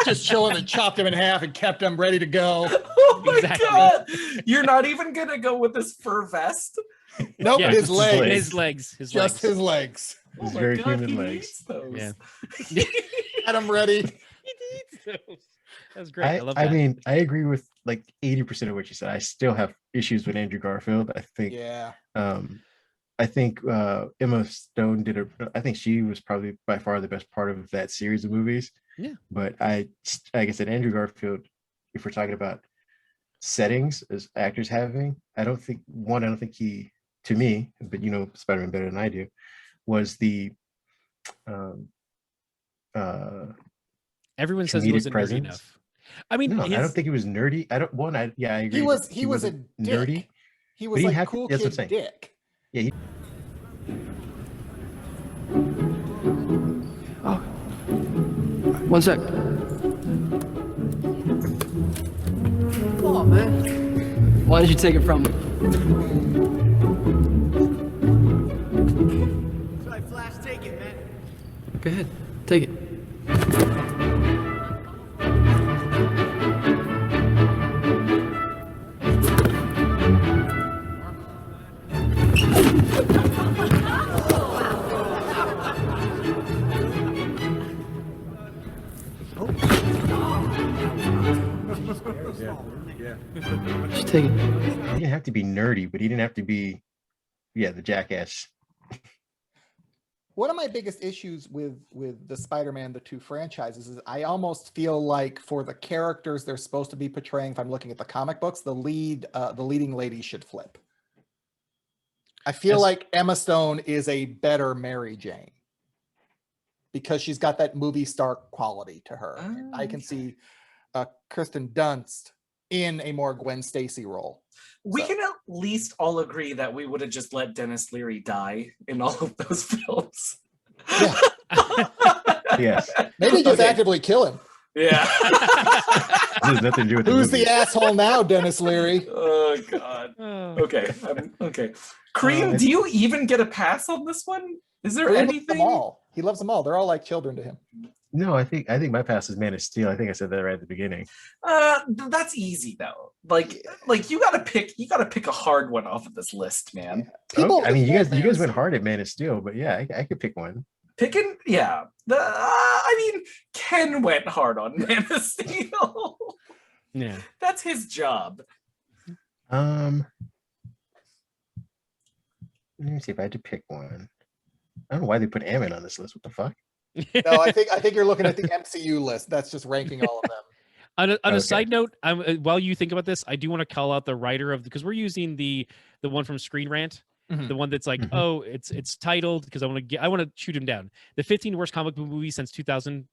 just chilling and chopped him in half and kept him ready to go. Oh my God. You're not even going to go with this fur vest? Nope, Yeah, his legs. His legs. His Just legs. his legs. Oh His my very God, human he legs. needs those. Yeah. Had him ready. That's great. I love that. I mean, I agree with like 80% of what you said. I still have issues with Andrew Garfield. I think I think Emma Stone I think she was probably by far the best part of that series of movies. Yeah. But like I said, Andrew Garfield, if we're talking about settings as actors having, I don't think he, to me, but you know Spider-Man better than I do, was the everyone says he wasn't nerdy presence. enough. I mean, no, I don't think he was nerdy. I agree. He was a nerdy. Dick. He was like cool that's what I'm kid saying. Dick. Yeah. Oh. One sec. Come on, man. Why did you take it from me? That's right, Flash, take it, man. Go ahead, take it. Just take it. He didn't have to be nerdy, but he didn't have to be, the jackass. One of my biggest issues with the Spider-Man, the two franchises, is I almost feel like for the characters they're supposed to be portraying, if I'm looking at the comic books, the leading lady should flip. I feel like Emma Stone is a better Mary Jane because she's got that movie star quality to her. And I can see Kirsten Dunst in a more Gwen Stacy role. We can at least all agree that we would have just let Dennis Leary die in all of those films. Yeah. Yes. Maybe just actively kill him. Yeah. There's nothing to do with Who's the asshole now, Dennis Leary? Oh God. Okay. Okay. Kareem, do you even get a pass on this one? Is there anything? He loves them all. They're all like children to him. No, I think my pass is Man of Steel. I think I said that right at the beginning. That's easy though. Like you gotta pick a hard one off of this list, man. Okay. I mean, you guys went hard at Man of Steel, but yeah, I could pick one. Picking, yeah. I mean, Ken went hard on Man of Steel. Yeah, that's his job. Let me see if I had to pick one. I don't know why they put Ant-Man on this list. What the fuck? No, I think you're looking at the MCU list. That's just ranking all of them. On a side note, while you think about this, I do want to call out the writer of, because we're using the one from Screen Rant, the one that's like, oh, it's titled, because I want to shoot him down. The 15 worst comic book movies since 2000.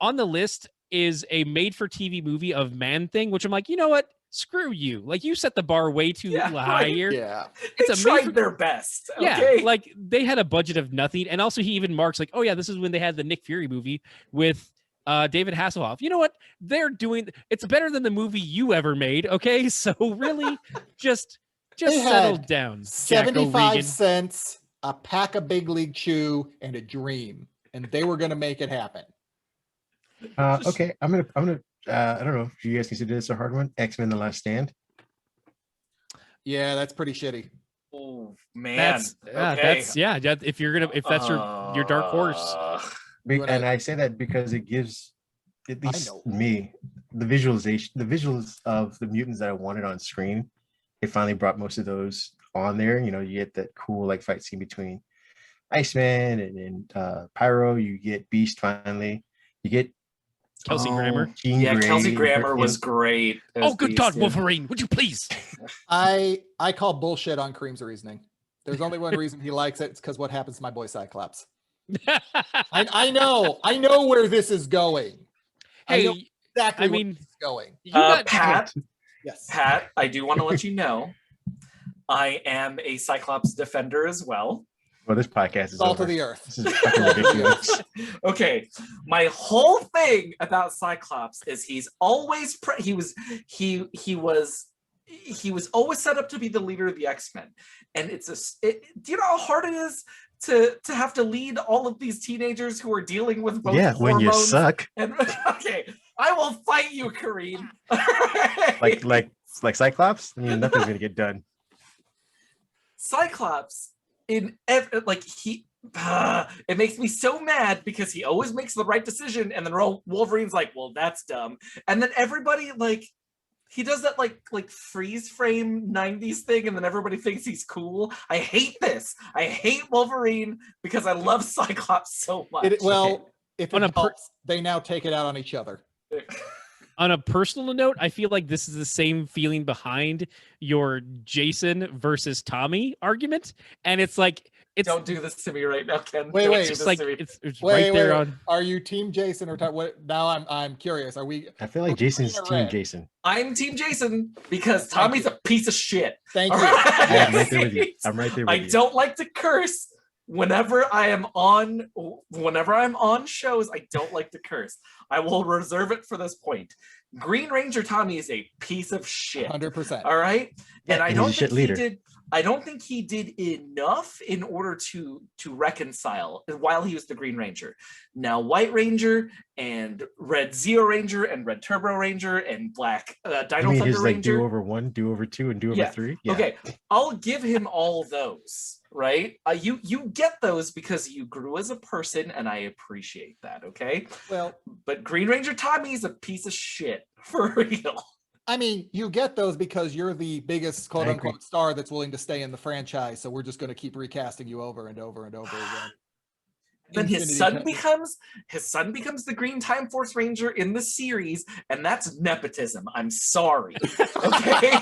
On the list is a made-for-TV movie of Man-Thing, which I'm like, you know what? Screw you. Like, you set the bar way too high here. Yeah. They tried their best. Okay? Yeah, like they had a budget of nothing. And also he even marks like, oh yeah, this is when they had the Nick Fury movie with David Hasselhoff. You know what? It's better than the movie you ever made. Okay. So really just settle down. 75 cents, a pack of Big League Chew, and a dream. And they were gonna make it happen. Okay. I'm gonna I don't know if you guys consider this a hard one. X-Men: The Last Stand. Yeah, that's pretty shitty. Oh man, if that's your dark horse. And I say that because it gives at least me the visuals of the mutants that I wanted on screen. They finally brought most of those on there. You know, you get that cool like fight scene between Iceman and Pyro. You get Beast finally. You get Kelsey Grammer. Kelsey Grammer was great. Oh, good God, Wolverine, would you please? I call bullshit on Kareem's reasoning. There's only one reason he likes it. It's because what happens to my boy Cyclops. I know where this is going. Hey, I know exactly where this is going. Pat. Yes. Pat, I do want to let you know, I am a Cyclops defender as well. Well, this podcast is salt of the earth. This is fucking ridiculous. Okay, my whole thing about Cyclops is he's always he was always set up to be the leader of the X-Men, and do you know how hard it is to have to lead all of these teenagers who are dealing with both hormones when you suck. And okay, I will fight you, Kareem. like Cyclops. I mean, nothing's gonna get done. Cyclops. It makes me so mad because he always makes the right decision, and then Wolverine's like, well, that's dumb. And then everybody, like, he does that like freeze frame 90s thing, and then everybody thinks he's cool. I hate this. I hate Wolverine because I love Cyclops so much. If it helps, they now take it out on each other. On a personal note, I feel like this is the same feeling behind your Jason versus Tommy argument, and it's like, don't do this to me right now, Ken. Wait, it's like it's right there on. Are you Team Jason or what? Now I'm curious. Are we? I feel like Jason's Team Jason. I'm Team Jason because Tommy's a piece of shit. Thank you. Yeah, I'm right there with you. I'm right there with you. I don't like to curse. Whenever I'm on shows, I don't like to curse. I will reserve it for this point. Green Ranger Tommy is a piece of shit. 100%. All right, and I don't think he did. I don't think he did enough in order to reconcile while he was the Green Ranger. Now, White Ranger and Red Zeo Ranger and Red Turbo Ranger and Black Dino Thunder his, Ranger. Do over 1, do over 2, and do over 3. Yeah. Okay, I'll give him all those. Right? You get those because you grew as a person, and I appreciate that. Okay. Well, but Green Ranger Tommy is a piece of shit for real. I mean, you get those because you're the biggest quote unquote star that's willing to stay in the franchise. So we're just going to keep recasting you over and over and over again. Then his son becomes the Green Time Force Ranger in the series, and that's nepotism. I'm sorry. Okay.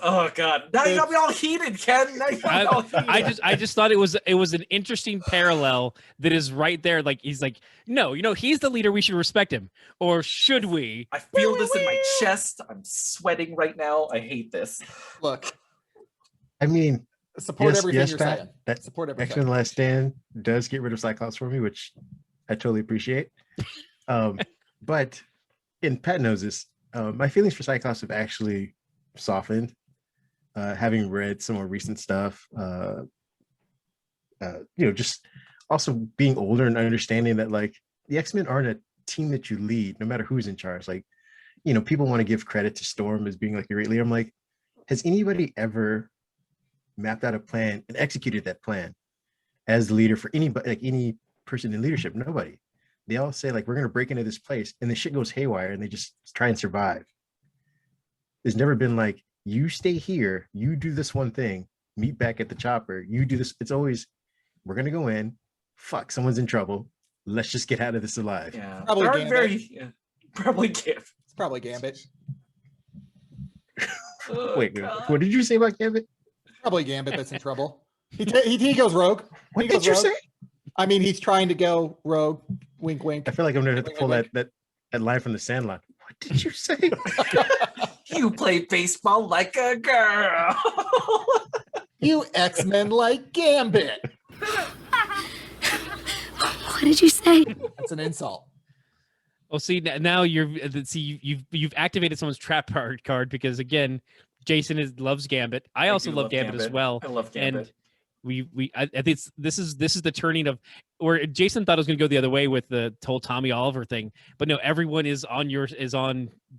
Oh god! Now you got me all heated, Ken. Now you got me all heated. I just thought it was an interesting parallel that is right there. Like he's like, no, he's the leader. We should respect him, or should we? I feel this in my chest. I'm sweating right now. I hate this. Look, I mean, support everything you're saying. Support everything. X-Men: Last Stand does get rid of Cyclops for me, which I totally appreciate. But in Pat knows this, my feelings for Cyclops have actually softened, having read some more recent stuff, just also being older and understanding that like the X-Men aren't a team that you lead no matter who's in charge. Like, people want to give credit to Storm as being like a great leader. I'm like, has anybody ever mapped out a plan and executed that plan as the leader for anybody, like any person in leadership? Nobody. They all say like, we're going to break into this place, and the shit goes haywire and they just try and survive. There's never been like, you stay here, you do this one thing, meet back at the chopper, you do this. It's always, we're going to go in, fuck, someone's in trouble, let's just get out of this alive. Yeah. Probably Gambit. Probably Gambit. It's probably Gambit. Wait, what did you say about Gambit? Probably Gambit that's in trouble. He goes rogue. What did you say? I mean, he's trying to go rogue. Wink, wink. I feel like I'm going to have to pull that line from the Sandlot. What did you say? You play baseball like a girl. You X-Men like Gambit. What did you say? That's an insult. Well, see, now you've activated someone's trap card because again, Jason loves Gambit. I also love Gambit as well. I love Gambit. And I think this is the turning of where Jason thought it was going to go the other way with the whole Tommy Oliver thing, but no, everyone is on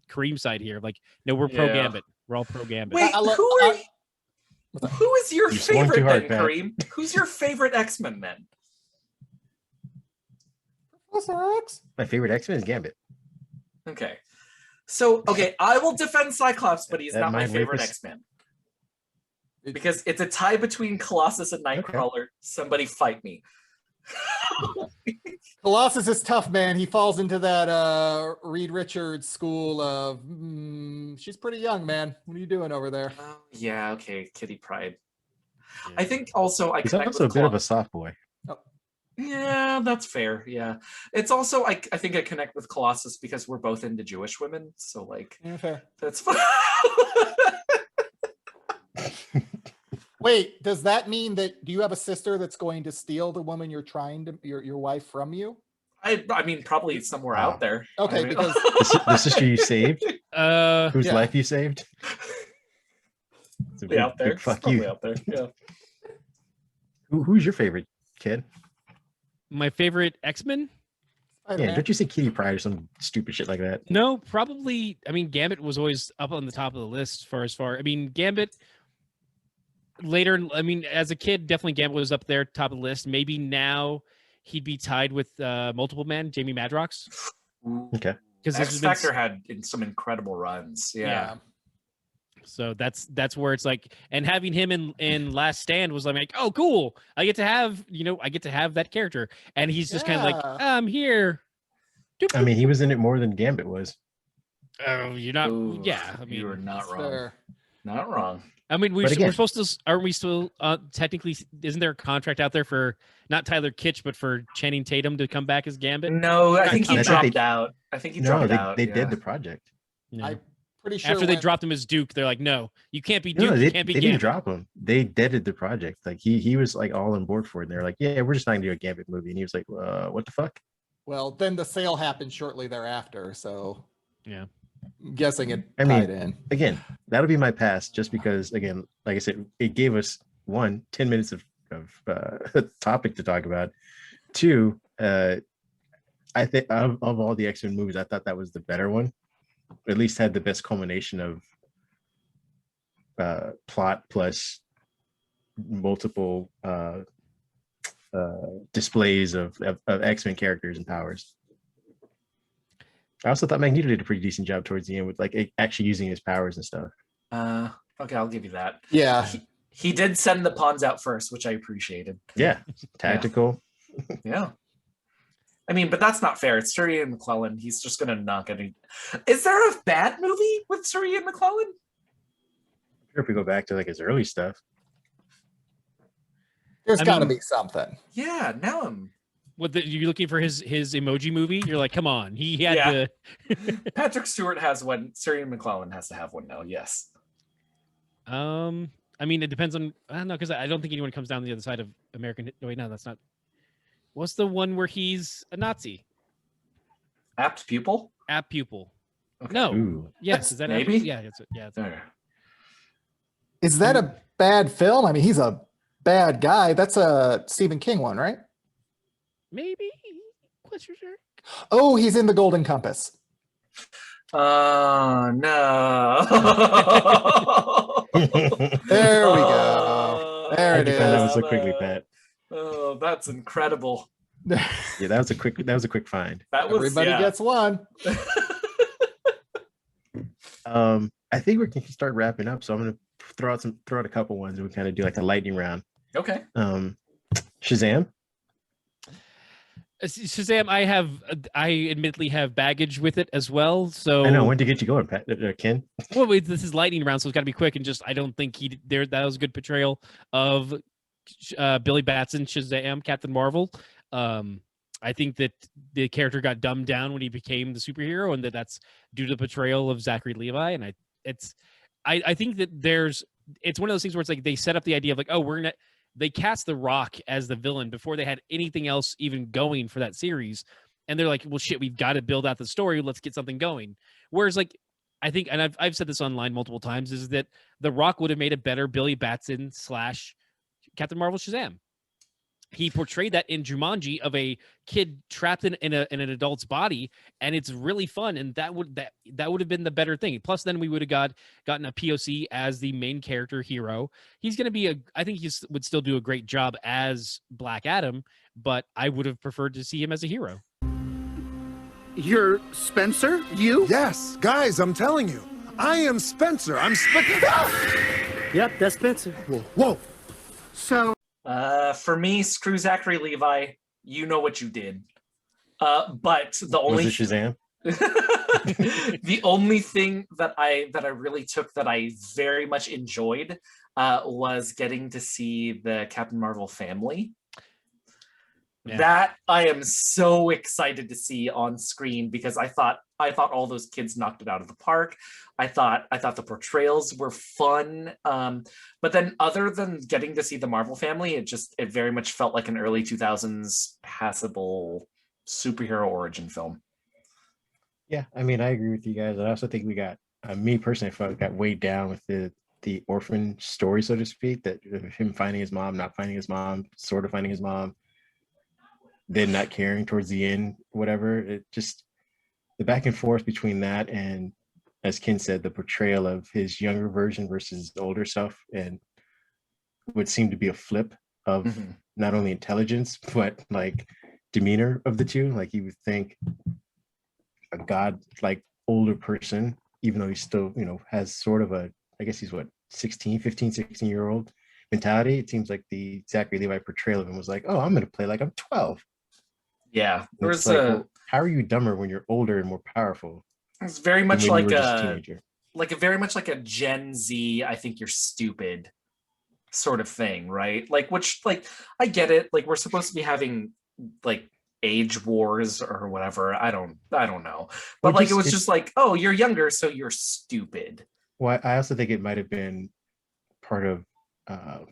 Kareem's side here. Like, no, we're pro Gambit. We're all pro Gambit. Wait, who is your favorite then, Kareem? Who's your favorite X-Men then? Professor X. My favorite X-Men is Gambit. Okay, so I will defend Cyclops, but he's not my favorite X-Men. Because it's a tie between Colossus and Nightcrawler. Okay. Somebody fight me. Colossus is tough, man. He falls into that Reed Richards school of she's pretty young, man. What are you doing over there? Yeah, okay, Kitty Pryde. Yeah. I think also he's also a bit of a soft boy. Oh. Yeah, that's fair. Yeah, it's also I think I connect with Colossus because we're both into Jewish women. So like, yeah, fair. That's fine. Wait, does that mean that do you have a sister that's going to steal the woman you're trying to your wife from you? I mean, probably somewhere out there. Okay, because the sister you saved, whose life you saved. Big, out there. Fuck you. Out there. Yeah. Who's your favorite kid? My favorite X-Men? Yeah, don't you say Kitty Pryde or some stupid shit like that? No, probably. I mean, Gambit was always up on the top of the list as far. I mean, Gambit. Later, I mean, as a kid, definitely Gambit was up there, top of the list. Maybe now he'd be tied with Multiple Man, Jamie Madrox. Okay. Because X Factor had some incredible runs. Yeah. So that's where it's like, and having him in Last Stand was like, oh, cool. I get to have that character, and he's just kind of like, I'm here. I mean, he was in it more than Gambit was. Oh, you're not. Ooh, yeah, I mean, you are not wrong. Fair. Not wrong. I mean, we're again- supposed to. Aren't we still technically? Isn't there a contract out there for not Tyler Kitsch, but for Channing Tatum to come back as Gambit? No, I think he I think dropped they- out. I think he dropped out. They yeah. did the project. No. I'm pretty sure After they when- dropped him as Duke, they're like, no, you can't be Duke. No, you they can't be didn't Gambit. drop him. They deaded the project. Like he was like all on board for it. And they're like, yeah, we're just not gonna do a Gambit movie. And he was like, what the fuck? Well, then the sale happened shortly thereafter, so Yeah. I'm guessing it I mean, tied in. Again, that'll be my pass just because, again, like I said, it gave us 10 minutes of topic to talk about. 2, I think of all the X-Men movies, I thought that was the better one. At least had the best culmination of plot plus multiple displays of X-Men characters and powers. I also thought Magneto did a pretty decent job towards the end with like actually using his powers and stuff. Okay, I'll give you that. Yeah. He did send the pawns out first, which I appreciated. Yeah, tactical. Yeah. I mean, but that's not fair. It's Sir Ian McClellan. He's just gonna knock any. Is there a bad movie with Sir Ian McClellan? If we go back to like his early stuff, There's got to be something. Yeah, now I'm. What you're looking for his emoji movie? You're like, come on, he had Yeah. the. Patrick Stewart has one. Sir Ian McClellan has to have one now. Yes. I mean, it depends on. I don't know, because I don't think anyone comes down the other side of American. Wait, no, that's not. What's the one where he's a Nazi? Apt Pupil. Apt Pupil. Okay. No. Ooh. Yes, is that maybe? Apt? Yeah, it's All right. Is that a bad film? I mean, he's a bad guy. That's a Stephen King one, right? maybe. Question mark? Oh, he's in The Golden Compass. Oh no. There we go. There it Thank you for that one is. so quickly, Pat. Oh, that's incredible. Yeah, that was a quick find. That was Everybody gets one. I think we can start wrapping up. So I'm gonna throw out a couple ones and we kind of do like a lightning round. Okay. Shazam. Shazam, I admittedly have baggage with it as well. So I know when to get you going, Pat. Ken. Well, wait, this is lightning round, so it's got to be quick. And just, I don't think that was a good portrayal of Billy Batson, Shazam, Captain Marvel. I think that the character got dumbed down when he became the superhero, and that's due to the portrayal of Zachary Levi. And I think that it's one of those things where it's like they set up the idea of like, oh, they cast The Rock as the villain before they had anything else even going for that series. And they're like, well, shit, we've got to build out the story. Let's get something going. Whereas like, I think, and I've said this online multiple times, is that The Rock would have made a better Billy Batson / Captain Marvel Shazam. He portrayed that in Jumanji of a kid trapped in an adult's body, and it's really fun. And that would have been the better thing. Plus, then we would have gotten a POC as the main character hero. He's going to be I think he would still do a great job as Black Adam, but I would have preferred to see him as a hero. You're Spencer? You? Yes, guys, I'm telling you. I am Spencer. I'm Spencer. Yep, that's Spencer. Whoa. So. For me, screw Zachary Levi. You know what you did. But the only Was it Shazam? the only thing that I really took that I very much enjoyed was getting to see the Captain Marvel family. Yeah. That I am so excited to see on screen because I thought all those kids knocked it out of the park. I thought the portrayals were fun. But then other than getting to see the Marvel family, it very much felt like an early 2000s passable superhero origin film. Yeah, I mean, I agree with you guys. I also think we got me personally, I felt got weighed down with the orphan story, so to speak, that him finding his mom, not finding his mom, sort of finding his mom, then not caring towards the end, whatever. It just, the back and forth between that and, as Ken said, the portrayal of his younger version versus older self, and would seem to be a flip of not only intelligence, but like demeanor of the two. Like you would think a god like older person, even though he's still, has sort of a, I guess he's what, 16-year-old mentality. It seems like the Zachary Levi portrayal of him was like, oh, I'm going to play like I'm 12. Yeah. It's like, well, how are you dumber when you're older and more powerful? It's very much like a very much like a Gen Z, I think you're stupid sort of thing, right? Like, which, like, I get it. Like, we're supposed to be having like age wars or whatever. I don't know. But like, it was just like, oh, you're younger, so you're stupid. Well, I also think it might have been part of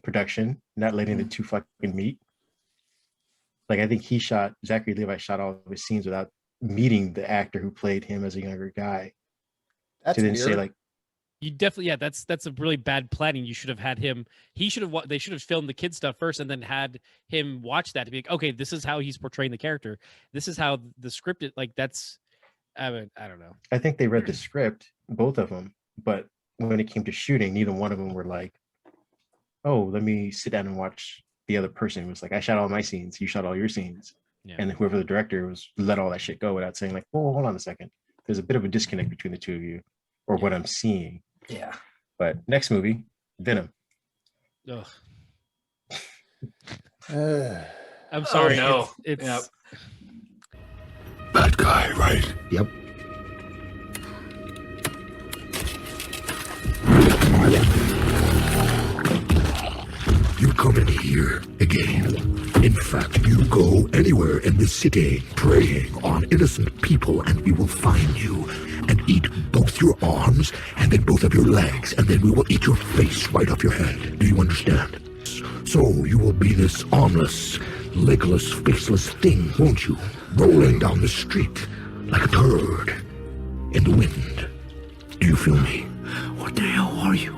production, not letting the two fucking meet. Like, I think Zachary Levi shot all of his scenes without meeting the actor who played him as a younger guy. That's to then weird. say like, you definitely, that's a really bad planning. You should have had him. They should have filmed the kid stuff first, and then had him watch that to be like, okay, this is how he's portraying the character. This is how the script is. Like, that's, I don't know. I think they read the script, both of them, but when it came to shooting, neither one of them were like, oh, let me sit down and watch the other person. It was like, I shot all my scenes, you shot all your scenes. Yeah. And whoever the director was let all that shit go without saying like, oh, hold on a second. There's a bit of a disconnect between the two of you, or what I'm seeing. Yeah. But next movie, Venom. Ugh. I'm sorry. Oh, no. It's yep. That guy, right? Yep. You come in here again. In fact, you go anywhere in this city preying on innocent people, and we will find you and eat both your arms and then both of your legs, and then we will eat your face right off your head. Do you understand? So you will be this armless, legless, faceless thing, won't you? Rolling down the street like a turd in the wind. Do you feel me? What the hell are you?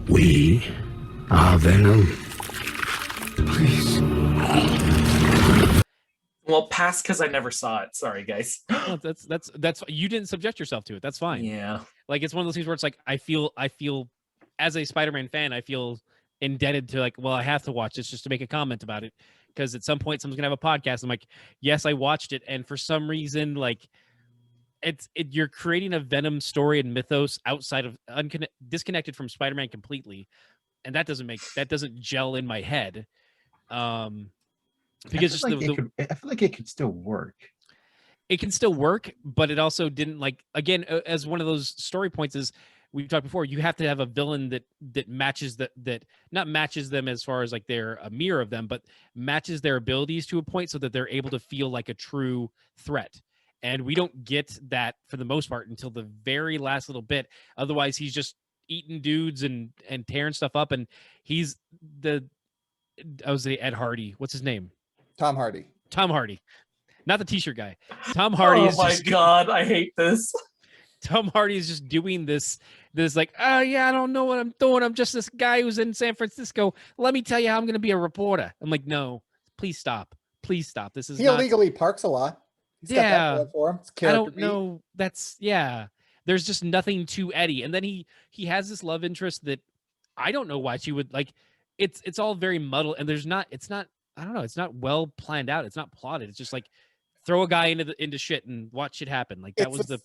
We are Venom. Please. Well, pass because I never saw it. Sorry, guys. No, that's you didn't subject yourself to it. That's fine. Yeah. Like, it's one of those things where it's like, I feel as a Spider-Man fan, I feel indebted to, like, well, I have to watch this just to make a comment about it, because at some point someone's gonna have a podcast. I'm like, yes, I watched it, and for some reason, like, you're creating a Venom story and mythos outside of disconnected from Spider-Man completely, and that doesn't gel in my head. Because I feel like it could still work. It can still work, but it also didn't, like, again, as one of those story points is, we've talked before, you have to have a villain that matches that not matches them as far as like they're a mirror of them, but matches their abilities to a point so that they're able to feel like a true threat. And we don't get that for the most part until the very last little bit. Otherwise, he's just eating dudes and tearing stuff up. And he's I was Ed Hardy. What's his name? Tom Hardy. Tom Hardy. Not the t-shirt guy. Tom Hardy is my God, I hate this. Tom Hardy is just doing this like, oh yeah, I don't know what I'm doing. I'm just this guy who's in San Francisco. Let me tell you how I'm going to be a reporter. I'm like, no, please stop. Please stop. This is he illegally parks a lot. He's got that going for him. I don't know. There's just nothing to Eddie. And then he has this love interest that I don't know why she would like. It's all very muddled, and it's not I don't know. It's not well planned out. It's not plotted. It's just like throw a guy into shit and watch shit happen. Like that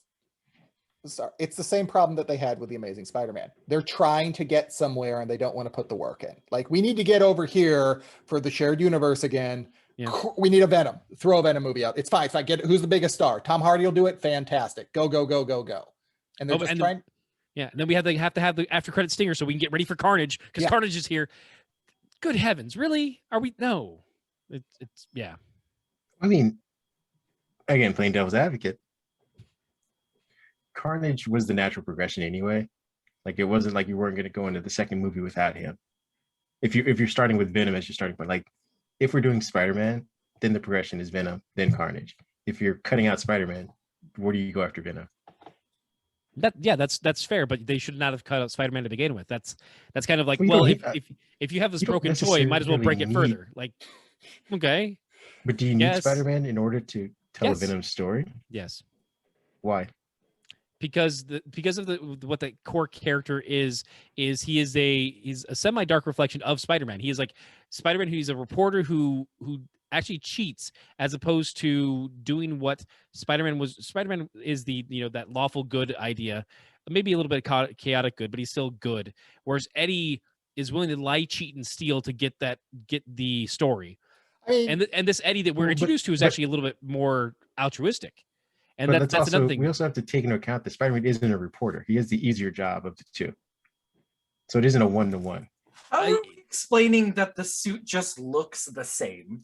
it's the same problem that they had with the Amazing Spider-Man. They're trying to get somewhere and they don't want to put the work in. Like, we need to get over here for the shared universe again. Yeah. We need a Venom. Throw a Venom movie out. It's fine. Get it. Who's the biggest star? Tom Hardy will do it. Fantastic. Go. And they're just trying. Yeah. And then we have to have the after credit stinger so we can get ready for Carnage, because Carnage is here. Good heavens. Really? Are we? No. It's yeah. I mean, again, playing devil's advocate, Carnage was the natural progression anyway. Like, it wasn't like you weren't going to go into the second movie without him. If you're starting with Venom as your starting point, like, if we're doing Spider-Man, then the progression is Venom, then Carnage. If you're cutting out Spider-Man, where do you go after Venom? That's fair, but they should not have cut out Spider-Man to begin with. That's kind of like, well, if you have this broken toy, you might as well break it further. Like, okay. But do you need Spider-Man in order to tell a Venom story? Yes. Why? Because of what the core character is he's a semi-dark reflection of Spider-Man. He is like Spider-Man, who's a reporter who actually cheats as opposed to doing what Spider-Man was. Spider-Man is the, that lawful good idea, maybe a little bit chaotic good, but he's still good. Whereas Eddie is willing to lie, cheat, and steal to get the story. I mean, And this Eddie that we're introduced to is actually a little bit more altruistic. And that's another thing. We also have to take into account that Spider-Man isn't a reporter. He has the easier job of the two. So it isn't a one-to-one. How are we explaining that the suit just looks the same?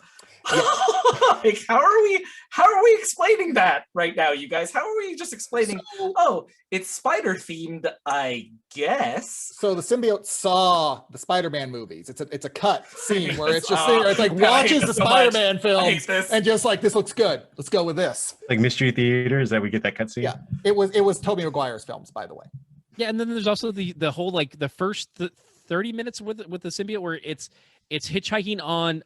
Like, how are we explaining that right now, you guys? How are we just explaining, it's spider themed, I guess? So the symbiote saw the Spider-Man movies. It's a cut scene where it's just there. It's like watches the Spider-Man films and just like, this looks good. Let's go with this. Like Mystery Theater, is that we get that cut scene? Yeah, it was Tobey Maguire's films, by the way. Yeah, and then there's also the whole like the first 30 minutes with the symbiote where it's hitchhiking on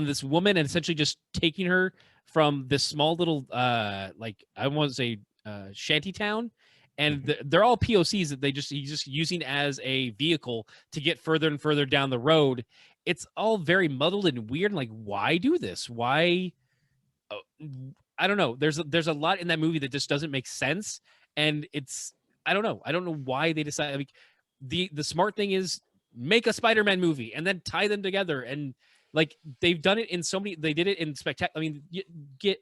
this woman and essentially just taking her from this small little like I want to say shanty town, and they're all POCs that he's just using as a vehicle to get further and further down the road. It's all very muddled and weird. Like, why do this? Why? I don't know. There's a lot in that movie that just doesn't make sense, and I don't know. I don't know why they decided. Like, the smart thing is make a Spider-Man movie and then tie them together. And like they've done it in so many. They did it in spectacular. I mean,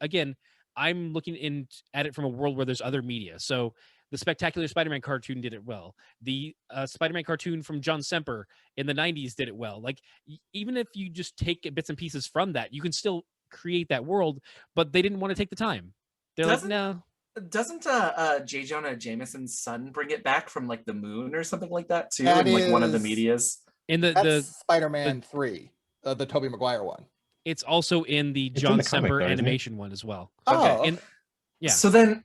again, I'm looking at it from a world where there's other media. So the Spectacular Spider-Man cartoon did it well. The Spider-Man cartoon from John Semper in the 90s did it well. Like, even if you just take bits and pieces from that, you can still create that world. But they didn't want to take the time. They're like, no. Doesn't J. Jonah Jameson's son bring it back from like the moon or something like that too? That in like one of the medias. In that's Spider-Man 3, the Tobey Maguire one. It's also in the John Semper animation one as well. Okay. Yeah. So then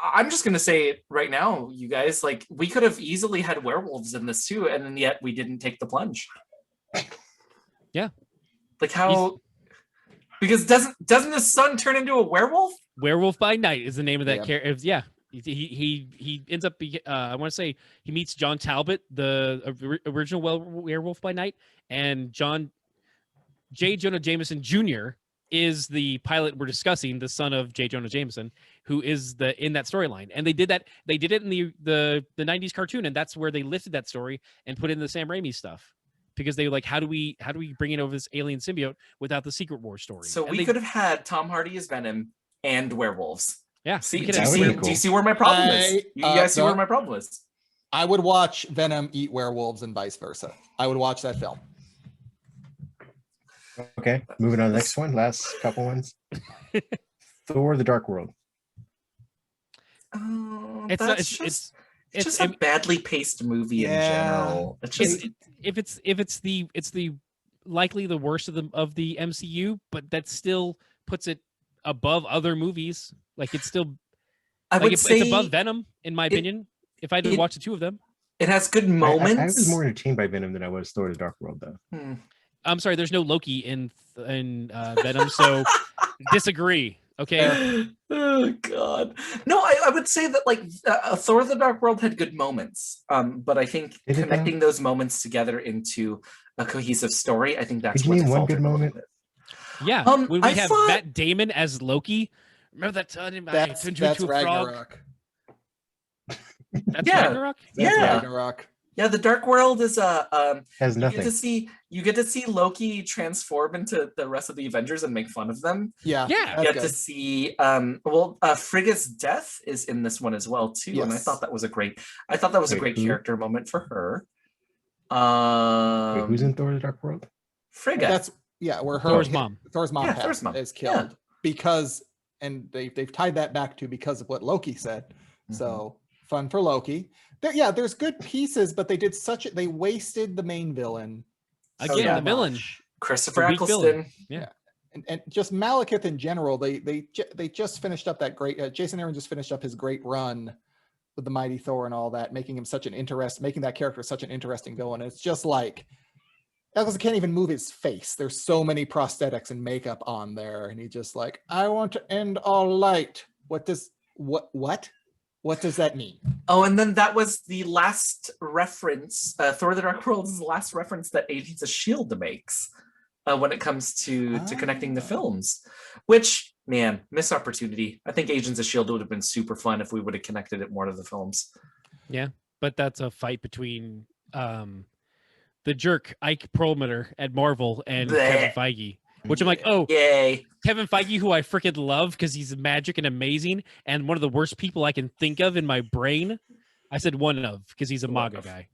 I'm just gonna say it right now, you guys, like we could have easily had werewolves in this too, and then yet we didn't take the plunge. Yeah. Like how? Because doesn't his son turn into a werewolf? Werewolf by Night is the name of that character. Yeah, he ends up. I want to say he meets John Talbot, the original Werewolf by Night, and J. Jonah Jameson Jr. is the pilot we're discussing, the son of J. Jonah Jameson, who is in that storyline. And they did that. They did it in the 90s cartoon, and that's where they lifted that story and put in the Sam Raimi stuff. Because they were like, how do we bring in over this alien symbiote without the Secret War story? So we could have had Tom Hardy as Venom and werewolves. Yeah. See, do you see where my problem is? You guys see where my problem is? I would watch Venom eat werewolves and vice versa. I would watch that film. Okay, moving on to the next one. Last couple ones. Thor: The Dark World. It's just a badly paced movie in general. It's just it's the likely the worst of the MCU, but that still puts it above other movies. Like it's still, it's above Venom in my opinion. If I did watch the two of them, it has good moments. I was more entertained by Venom than I was Thor: The Dark World, though. I'm sorry, there's no Loki in Venom, so disagree. Okay. Oh God. No, I would say that like Thor: The Dark World had good moments, but I think connecting those moments together into a cohesive story, I think that's what one good moment. Yeah, when we have Matt Damon as Loki. Remember that time that's Ragnarok. That's Ragnarok. Ragnarok. Yeah, The Dark World is has nothing. You get to see Loki transform into the rest of the Avengers and make fun of them. Yeah. You get to see Frigga's death is in this one as well too, and I thought that was a great character moment for her. Wait, who's in Thor: The Dark World? Frigga. Where Thor's mom is killed because, and they've tied that back to because of what Loki said. So fun for Loki. There's good pieces, but they wasted the main villain. Again, the villain, Christopher Eccleston. Yeah. And just Malekith in general, they just finished up that great. Jason Aaron just finished up his great run with the Mighty Thor and all that, making that character such an interesting villain. And it's just like Eccleston can't even move his face. There's so many prosthetics and makeup on there, and he's just like, I want to end all light. What does that mean? Oh, and then that was the last reference. Thor: The Dark World is the last reference that Agents of S.H.I.E.L.D. makes when it comes to connecting the films, which, man, missed opportunity. I think Agents of S.H.I.E.L.D. would have been super fun if we would have connected it more to the films. Yeah, but that's a fight between the jerk Ike Perlmutter at Marvel and Kevin Feige, which I'm like, oh, yay. Kevin Feige, who I freaking love because he's magic and amazing and one of the worst people I can think of in my brain. I said one of because he's a MAGA guy.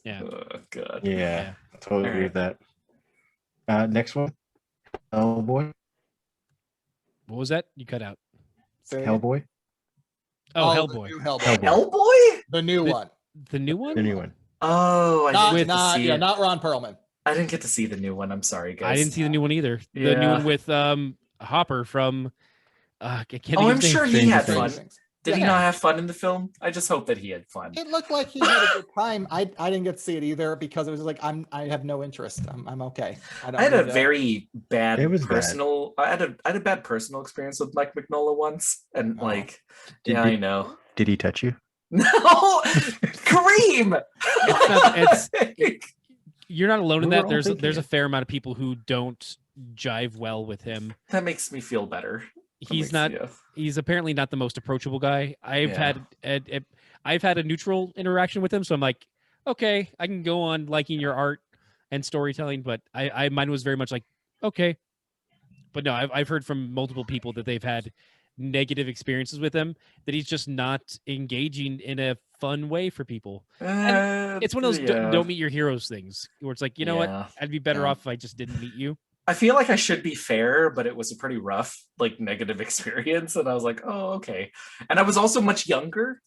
Yeah. God. Yeah, I totally agree with that. Next one, Hellboy. What was that? You cut out. Hellboy. Oh, Hellboy. The new Hellboy. Hellboy? The new one. The new one? The new one. Oh, I didn't get to see it. Not Ron Perlman. I didn't get to see the new one. I'm sorry, guys. I didn't see the new one either. The new one with Hopper from. I'm sure he had fun. Did he not have fun in the film? I just hope that he had fun. It looked like he had a good time. I didn't get to see it either because it was like I have no interest. I'm okay. I had a very bad personal. I had a bad personal experience with Mike Mignola once, and I know. Did he touch you? No, Kareem. You're not alone in that. There's a fair amount of people who don't jive well with him. That makes me feel better. He's apparently not the most approachable guy. I've had a neutral interaction with him, so I'm like, okay, I can go on liking your art and storytelling, but mine was very much like, okay. But no, I've heard from multiple people that they've had negative experiences with him, that he's just not engaging in a fun way for people. And it's one of those don't meet your heroes things where it's like, you know what, I'd be better off if I just didn't meet you. I feel like I should be fair, but it was a pretty rough, negative experience. And I was like, oh, okay. And I was also much younger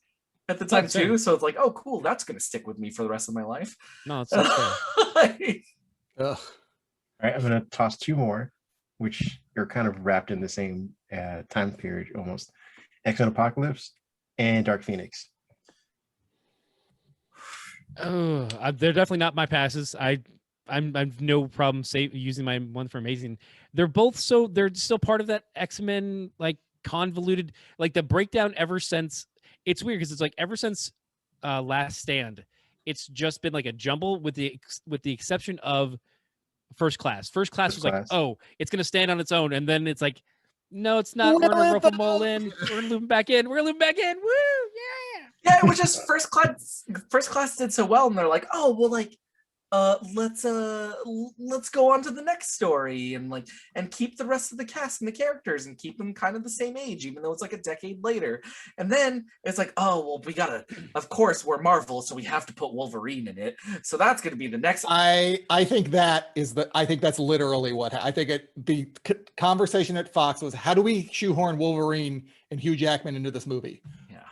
at the time too. So it's like, oh, cool. That's going to stick with me for the rest of my life. No, it's not fair. All right. I'm going to toss two more, which are kind of wrapped in the same time period almost. X-Men Apocalypse and Dark Phoenix. Oh, they're definitely not my passes. I've no problem using my one for amazing. They're still part of that X-Men convoluted, the breakdown ever since. It's weird because it's ever since Last Stand, it's just been a jumble with the exception of First Class. First Class was oh, it's gonna stand on its own, and then it's no, it's not. We're gonna rope them all in. We're gonna loop them back in. We're gonna loop them back in. Woo! Yeah. Yeah, it was just First Class did so well, and they're like, oh, well, let's go on to the next story and keep the rest of the cast and the characters and keep them kind of the same age, even though it's a decade later. And then it's oh, well, we gotta, of course, we're Marvel, so we have to put Wolverine in it. So that's gonna be the next. I think that's literally what I think. The conversation at Fox was, how do we shoehorn Wolverine and Hugh Jackman into this movie?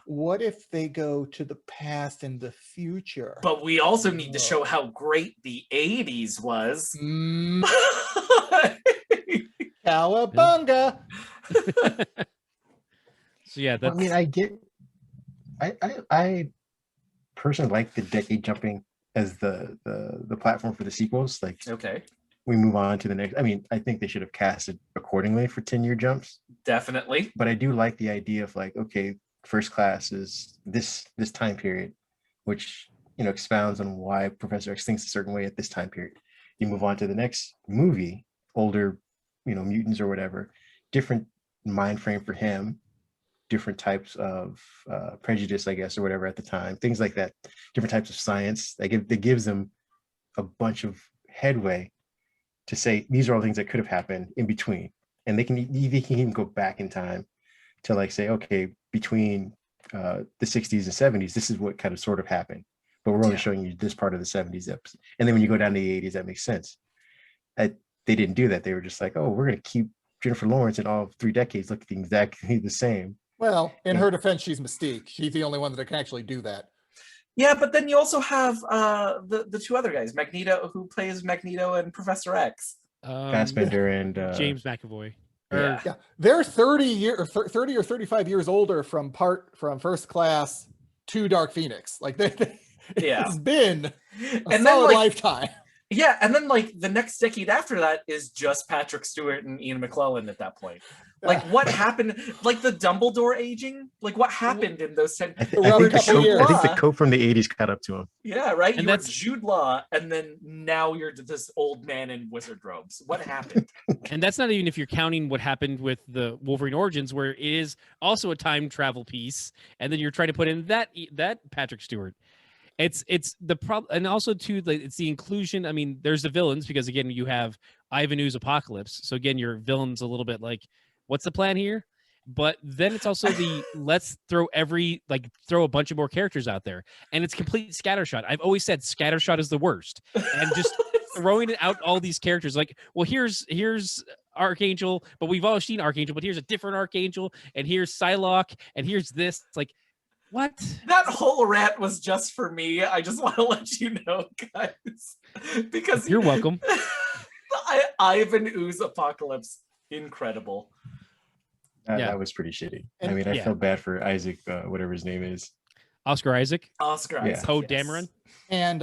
What if they go to the past and the future? But we also need to show how great the 80s was. Cowabunga. So yeah, that's... I personally like the decade jumping as the platform for the sequels. Okay. We move on to the next. I think they should have casted accordingly for 10-year jumps. Definitely. But I do like the idea of okay, First Class is this time period, which expounds on why Professor X thinks a certain way at this time period. You move on to the next movie, older, mutants or whatever, different mind frame for him, different types of prejudice, I guess, or whatever at the time, things like that, different types of science. That gives them a bunch of headway to say these are all things that could have happened in between, and they can even go back in time to say, okay, between the 60s and 70s, this is what kind of sort of happened, but we're only showing you this part of the 70s episode. And then when you go down to the 80s, that makes sense. They didn't do that. They were just oh, we're going to keep Jennifer Lawrence in all 3 decades looking exactly the same. Well, in her defense, she's Mystique. She's the only one that can actually do that. Yeah, but then you also have the two other guys, Magneto, who plays Magneto, and Professor X. Fassbender and James McAvoy. Yeah. They're 30 or 35 years older from First Class to Dark Phoenix. It's been a solid lifetime. Yeah, and then the next decade after that is just Patrick Stewart and Ian McClellan at that point. Like what happened? Like the Dumbledore aging? Like what happened in those 10? I think the coat from the 80s caught up to him. Yeah, right. And You were that's- Jude Law, and then now you're this old man in wizard robes. What happened? And that's not even if you're counting what happened with the Wolverine Origins, where it is also a time travel piece, and then you're trying to put in that Patrick Stewart. It's the problem, and also too, it's the inclusion. I mean, there's the villains because again, you have Ivan Ooze Apocalypse. So again, your villain's a little bit like, what's the plan here? But then it's also the let's throw a bunch of more characters out there, and it's complete scattershot. I've always said scattershot is the worst, and just throwing out all these characters like, well, here's Archangel, but we've all seen Archangel, but here's a different Archangel, and here's Psylocke, and here's this. It's like, what? That whole rant was just for me. I just want to let you know, guys, because you're welcome. Ivan Ooze Apocalypse, incredible. That was pretty shitty. I mean, I felt bad for Isaac, whatever his name is. Oscar Isaac. Poe Dameron. And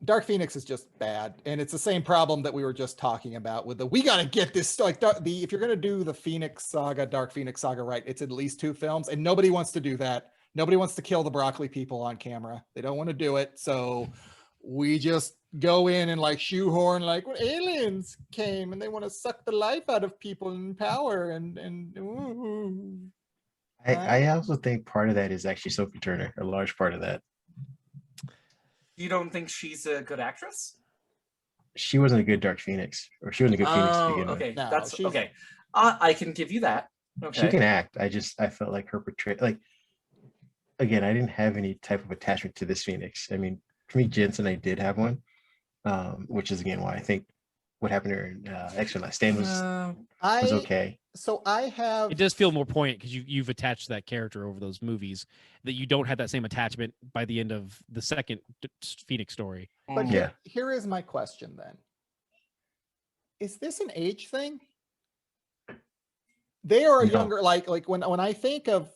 Dark Phoenix is just bad, and it's the same problem that we were just talking about with we got to get this like if you're gonna do the Phoenix Saga, Dark Phoenix Saga, right? It's at least 2 films, and nobody wants to do that. Nobody wants to kill the broccoli people on camera. They don't want to do it, so we just go in and like shoehorn like when aliens came and they want to suck the life out of people in power and ooh. I also think part of that is actually Sophie Turner, a large part of that. You don't think she's a good actress? She wasn't a good Dark Phoenix, or she wasn't a good Phoenix to begin okay. with. No, That's okay. I can give you that. Okay. She can act. I felt like her portrayal, like, again, I didn't have any type of attachment to this Phoenix. I mean, for me, Jensen, I did have one, which is again why I think what happened to her in X-Men Last Stand was okay. So I have. It does feel more poignant because you've attached that character over those movies that you don't have that same attachment by the end of the second Phoenix story. But here is my question then. Is this an age thing? They are younger, like when I think of,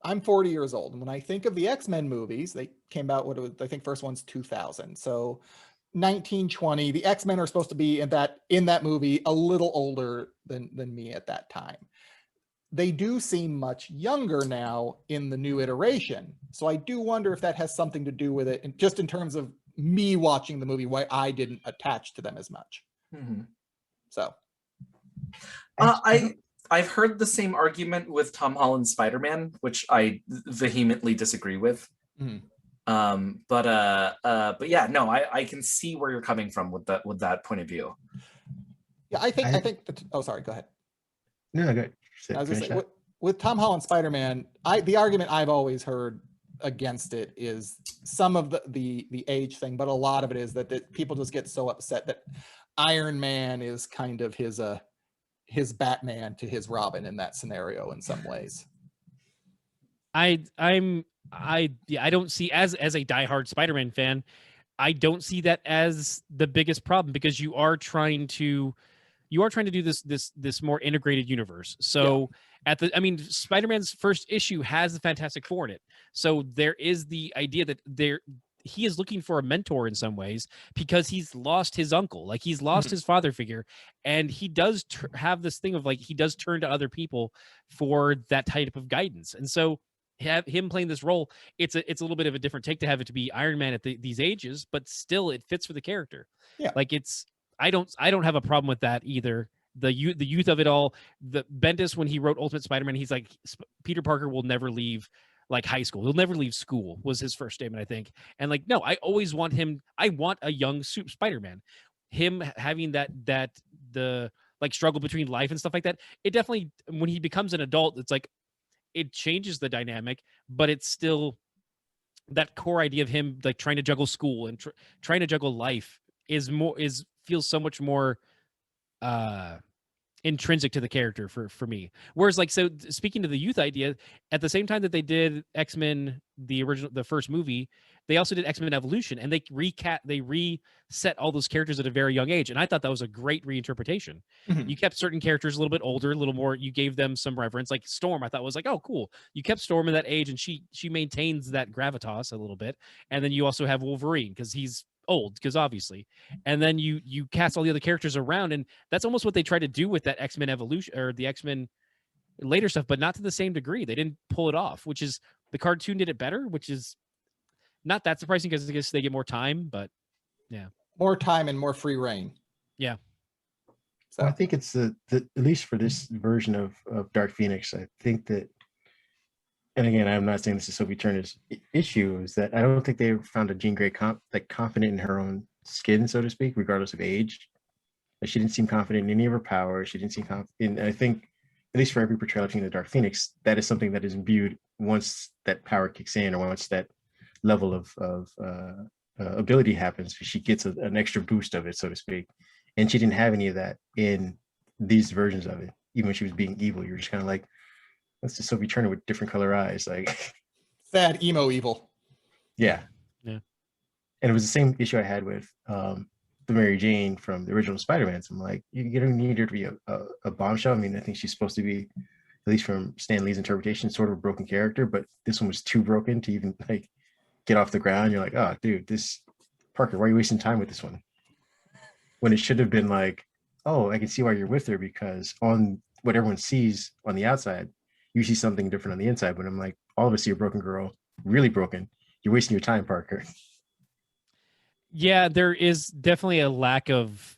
I'm 40 years old, and when I think of the X-Men movies, they came out, I think first one's 2000. So 1920, the X-Men are supposed to be in that movie a little older than me at that time. They do seem much younger now in the new iteration. So I do wonder if that has something to do with it, and just in terms of me watching the movie, why I didn't attach to them as much. Mm-hmm. So I've heard the same argument with Tom Holland's Spider-Man, which I vehemently disagree with. Mm-hmm. But yeah, no, I can see where you're coming from with that point of view. Yeah, I think that, oh, sorry, go ahead. No, go ahead. I was gonna say, with Tom Holland Spider-Man, the argument I've always heard against it is some of the age thing, but a lot of it is that people just get so upset that Iron Man is kind of his Batman to his Robin in that scenario in some ways. I don't see, as a diehard Spider-Man fan, I don't see that as the biggest problem, because you are trying to do this more integrated universe. So Spider-Man's first issue has the Fantastic Four in it. So there is the idea that he is looking for a mentor in some ways, because he's lost his uncle, like he's lost his father figure, and he does have this thing of like, he does turn to other people for that type of guidance. And so have him playing this role, it's a little bit of a different take to have it to be Iron Man at these ages, but still it fits for the character. Yeah, like I don't have a problem with that either. The youth of it all. The Bendis, when he wrote Ultimate Spider-Man, he's like, Peter Parker will never leave like high school. He'll never leave school, was his first statement, I think. And like, no, I always want him. I want a young Spider-Man. Him having the like struggle between life and stuff like that. It definitely, when he becomes an adult, it's like, it changes the dynamic, but it's still that core idea of him like trying to juggle school and trying to juggle life feels so much more intrinsic to the character for me. Whereas like, so speaking to the youth idea, at the same time that they did X-Men, the first movie, they also did X-Men Evolution, and they reset all those characters at a very young age. And I thought that was a great reinterpretation. Mm-hmm. You kept certain characters a little bit older, a little more, you gave them some reverence. Like Storm, I thought was like, oh, cool. You kept Storm in that age, and she maintains that gravitas a little bit. And then you also have Wolverine, because he's old, because obviously, and then you cast all the other characters around, and that's almost what they tried to do with that X-Men Evolution, or the X-Men later stuff, but not to the same degree. They didn't pull it off, which is the cartoon did it better, which is not that surprising because I guess they get more time, but yeah. More time and more free reign. Yeah. So I think it's the at least for this version of Dark Phoenix, I think that, and again, I'm not saying this is Sophie Turner's issue, is that I don't think they found a Jean Grey confident in her own skin, so to speak, regardless of age. Like, she didn't seem confident in any of her power. She didn't seem confident. I think, at least for every portrayal of the Dark Phoenix, that is something that is imbued once that power kicks in, or once that level of ability happens. She gets an extra boost of it, so to speak. And she didn't have any of that in these versions of it. Even when she was being evil, you're just kind of like, that's just Sophie Turner with different color eyes. Like, sad emo evil. Yeah. Yeah. And it was the same issue I had with the Mary Jane from the original Spider-Man. So I'm like, you don't need her to be a bombshell. I mean, I think she's supposed to be, at least from Stan Lee's interpretation, sort of a broken character, but this one was too broken to even like get off the ground. You're like, oh, dude, this Parker, why are you wasting time with this one? When it should have been like, oh, I can see why you're with her, because on what everyone sees on the outside, you see something different on the inside. But I'm like, all of us see a broken girl, really broken. You're wasting your time, Parker. Yeah, there is definitely a lack of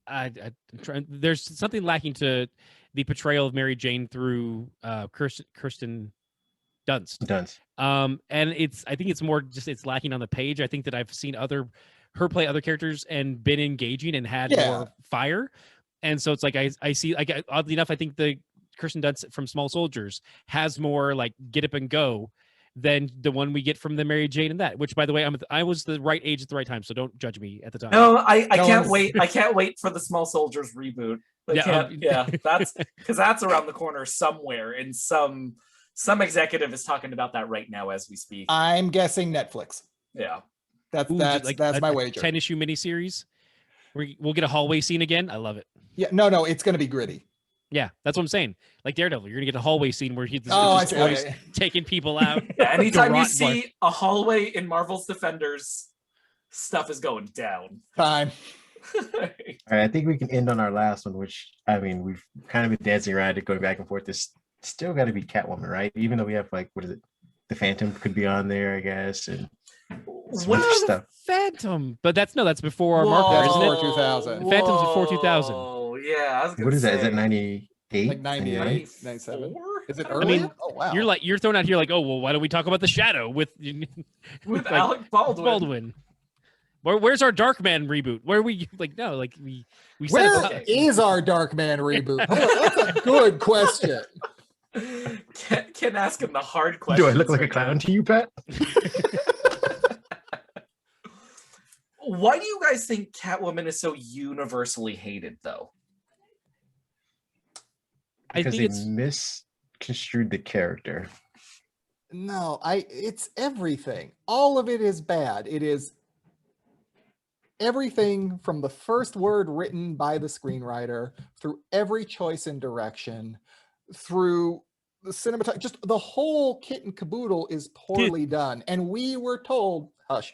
there's something lacking to the portrayal of Mary Jane through Kirsten Dunst. And I think it's more just it's lacking on the page. I think that I've seen her play other characters and been engaging and had more fire. And so it's like I see, like, oddly enough, I think the Kirsten Dunst from Small Soldiers has more like get up and go than the one we get from the Mary Jane and that, which, by the way, I was the right age at the right time, so don't judge me at the time. No, I can't wait. I can't wait for the Small Soldiers reboot. That's because that's around the corner somewhere, and some executive is talking about that right now as we speak. I'm guessing Netflix. Yeah. That's my wager. 10-issue miniseries. We'll get a hallway scene again. I love it. Yeah, no, it's going to be gritty. Yeah, that's what I'm saying. Like Daredevil, you're gonna get a hallway scene where he's taking people out. Yeah, anytime you see a hallway in Marvel's Defenders, stuff is going down. Time. All right, I think we can end on our last one, which, I mean, we've kind of been dancing around it, going back and forth. This still got to be Catwoman, right? Even though we have, like, what is it? The Phantom could be on there, I guess, and some other stuff. Phantom, but that's before our marker, isn't it? 2000. The Phantom's before 2000. Oh yeah. What is that? Is that 98? Like 98, 97? Is it early? I mean, oh wow. You're thrown out here like, oh well, why don't we talk about the Shadow with like, Alec Baldwin? Where's our Darkman reboot? Where are we like no, like we Where is our Darkman reboot? Oh, that's a good question. Can ask him the hard question. Do I look like a clown to you, Pat? Why do you guys think Catwoman is so universally hated, though? Because they misconstrued the character. No, it's everything. All of it is bad. It is everything from the first word written by the screenwriter, through every choice and direction, through the cinematography, just the whole kit and caboodle is poorly done. And we were told, hush,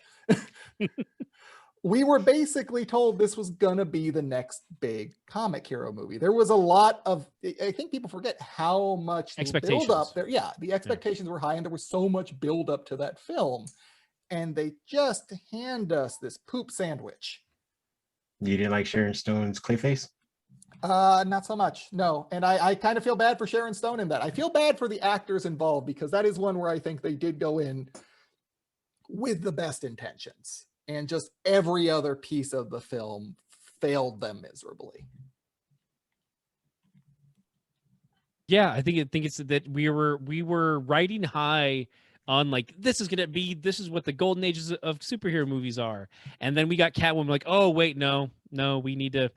we were basically told this was gonna be the next big comic hero movie. There was a lot of, I think people forget how much build up there. Yeah, the expectations were high, and there was so much build up to that film, and they just hand us this poop sandwich. You didn't like Sharon Stone's Clayface? Not so much, no. And I kind of feel bad for Sharon Stone in that. I feel bad for the actors involved, because that is one where I think they did go in with the best intentions, and just every other piece of the film failed them miserably. Yeah, I think it's that we were riding high on like this is what the golden ages of superhero movies are, and then we got Catwoman, like, oh wait, no, we need to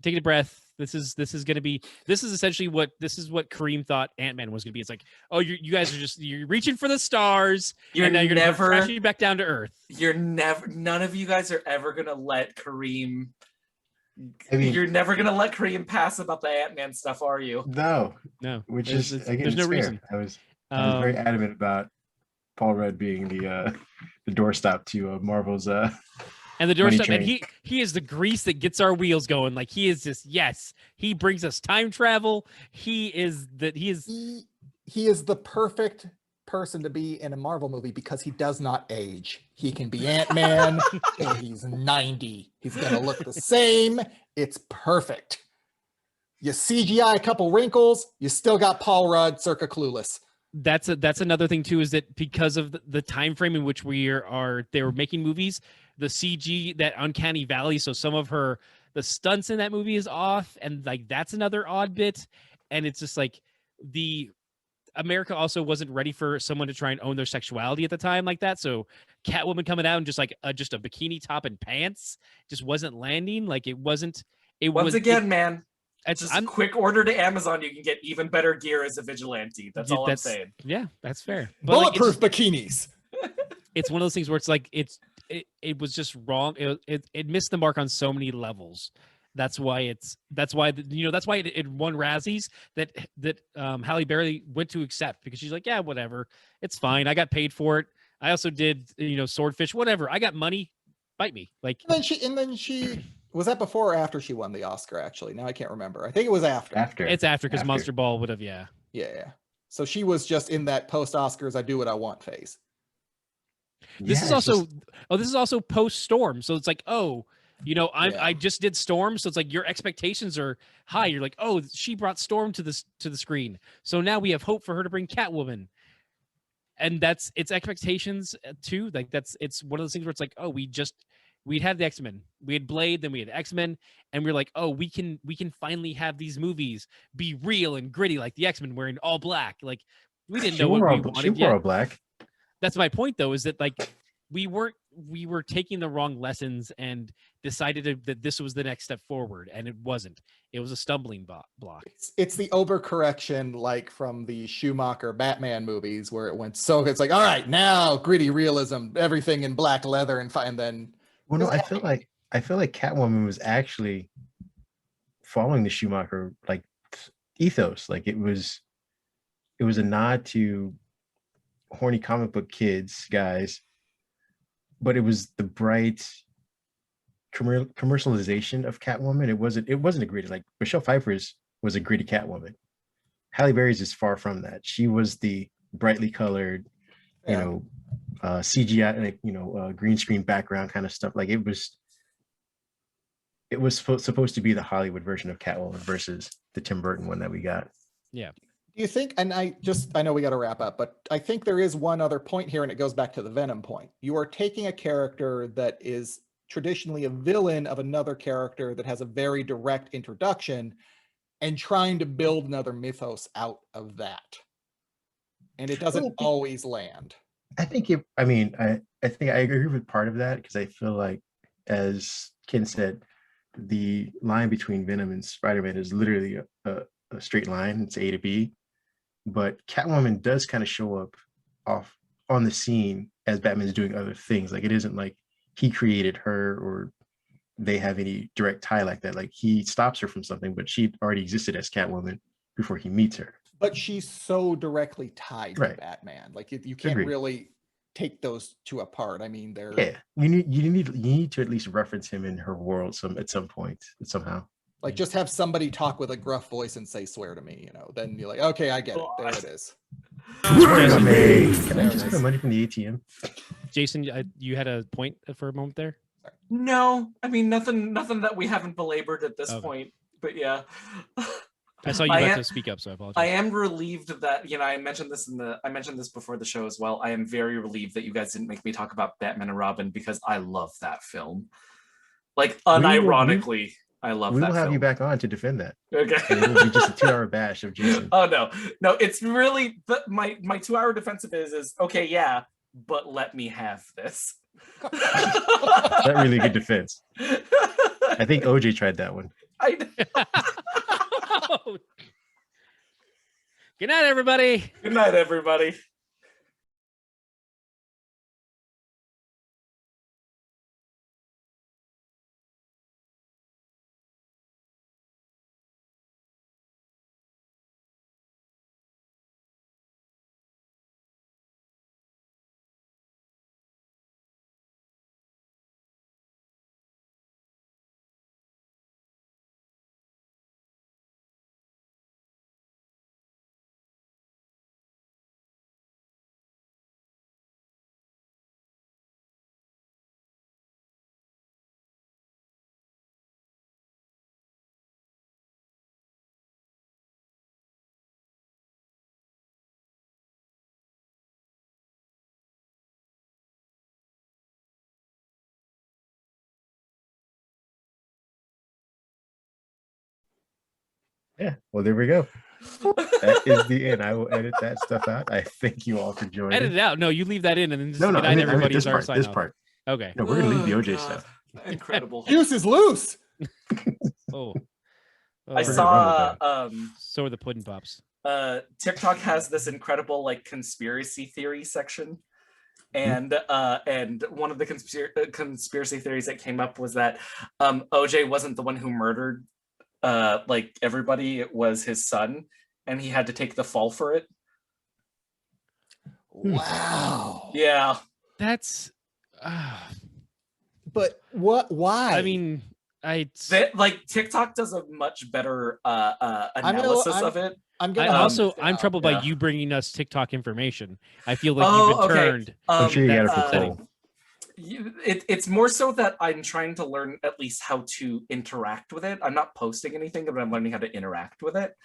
take a breath. This is essentially what Kareem thought Ant-Man was going to be. It's like, oh, you guys are you're reaching for the stars, and now you're going to crash you back down to earth. None of you guys are ever going to let Kareem. I mean, you're never going to let Kareem pass about the Ant-Man stuff, are you? No. Which is again, there's no reason. I was very adamant about Paul Rudd being the doorstop to Marvel's And the Money doorstep, and train. he is the grease that gets our wheels going. Like he is just he brings us time travel. He is the perfect person to be in a Marvel movie because he does not age. He can be Ant-Man till he's 90. He's gonna look the same. It's perfect. You CGI a couple wrinkles, you still got Paul Rudd circa Clueless. That's another thing too, is that because of the time frame in which they were making movies, the CG, that uncanny valley, so some of the stunts in that movie is off, and like that's another odd bit. And it's just like America also wasn't ready for someone to try and own their sexuality at the time like that. So Catwoman coming out and just like just a bikini top and pants just wasn't landing. Like it wasn't. Once again, man. It's just a quick order to Amazon. You can get even better gear as a vigilante. That's all I'm saying. Yeah, that's fair. But bulletproof bikinis. It's one of those things where it's like it was just wrong. It missed the mark on so many levels. That's why it won Razzies that Halle Berry went to accept, because she's like, yeah, whatever, it's fine. I got paid for it. I also did Swordfish, whatever. I got money. Bite me. Like and then she was that before or after she won the Oscar? Actually, now I can't remember. I think it was after. It's after, because Monster Ball would have. Yeah. So she was just in that post Oscars, I do what I want phase. This is also post Storm, so it's like, I just did Storm, so it's like your expectations are high. You're like, oh, she brought Storm to the screen, so now we have hope for her to bring Catwoman, and it's expectations too. Like it's one of those things where it's like, oh, we'd have the X-Men, we had Blade, then we had X-Men, and we're like, oh, we can finally have these movies be real and gritty, like the X-Men wearing all black. Like we didn't know what we wanted yet. She wore all black. That's my point, though, is that like we were taking the wrong lessons and decided that this was the next step forward, and it wasn't. It was a stumbling block. It's the overcorrection, like from the Schumacher Batman movies, where it went so it's like, all right, now gritty realism, everything in black leather, and then. Well, no, I feel like Catwoman was actually following the Schumacher like ethos. Like it was a nod to horny comic book guys, but it was the bright commercialization of Catwoman. It wasn't a gritty, like Michelle Pfeiffer's was a gritty Catwoman. Halle Berry's is far from that. She was the brightly colored, CGI, like green screen background kind of stuff. Like it was supposed to be the Hollywood version of Catwoman versus the Tim Burton one that we got. Yeah. Do you think, and I know we got to wrap up, but I think there is one other point here, and it goes back to the Venom point. You are taking a character that is traditionally a villain of another character that has a very direct introduction and trying to build another mythos out of that. And it doesn't always land. I think I think I agree with part of that, because I feel like, as Ken said, the line between Venom and Spider-Man is literally a straight line. It's A to B. But Catwoman does kind of show up off on the scene as Batman's doing other things. Like it isn't like he created her or they have any direct tie like that. Like he stops her from something, but she already existed as Catwoman before he meets her. But she's so directly tied to Batman. Like you can't really take those two apart. I mean, they're you need to at least reference him in her world at some point somehow. Like just have somebody talk with a gruff voice and say, swear to me, then you're like, okay, I get it. There it is. Swear to me. Can I just get the money from the ATM? Jason, you had a point for a moment there? No, I mean, nothing that we haven't belabored at this point, but yeah. I saw you about to speak up, so I apologize. I am relieved that, I mentioned this before the show as well. I am very relieved that you guys didn't make me talk about Batman and Robin, because I love that film. Like unironically. I love that. We will have you back on to defend that. Okay. And it will be just a 2-hour bash of Jason. Oh no, it's really my 2-hour defensive is okay, yeah, but let me have this. That really good defense. I think OJ tried that one. I know. Good night, everybody. Good night, everybody. Yeah. Well, there we go. That is the end. I will edit that stuff out. I thank you all for joining. Edit it out. No, you leave that in and then just No, good night, everybody. this is our part. sign This off. part. Okay. No, we're gonna leave the OJ God. stuff. Incredible. Juice is loose. Oh. I saw so are the pudding pops. TikTok has this incredible like conspiracy theory section. And one of the conspiracy theories that came up was that OJ wasn't the one who murdered like everybody. It was his son, and he had to take the fall for it. Wow. Yeah. That's but what? Why? I mean, like TikTok does a much better analysis of it. I'm troubled by you bringing us TikTok information. I feel like you've been turned. I'm sure you got it from Cole. It's more so that I'm trying to learn at least how to interact with it. I'm not posting anything, but I'm learning how to interact with it.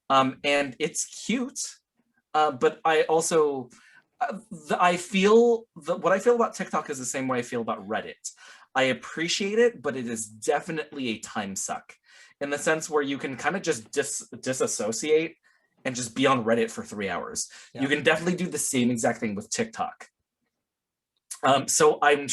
And it's cute. But I also, what I feel about TikTok is the same way I feel about Reddit. I appreciate it, but it is definitely a time suck in the sense where you can kind of just disassociate and just be on Reddit for 3 hours. Yeah. You can definitely do the same exact thing with TikTok. So I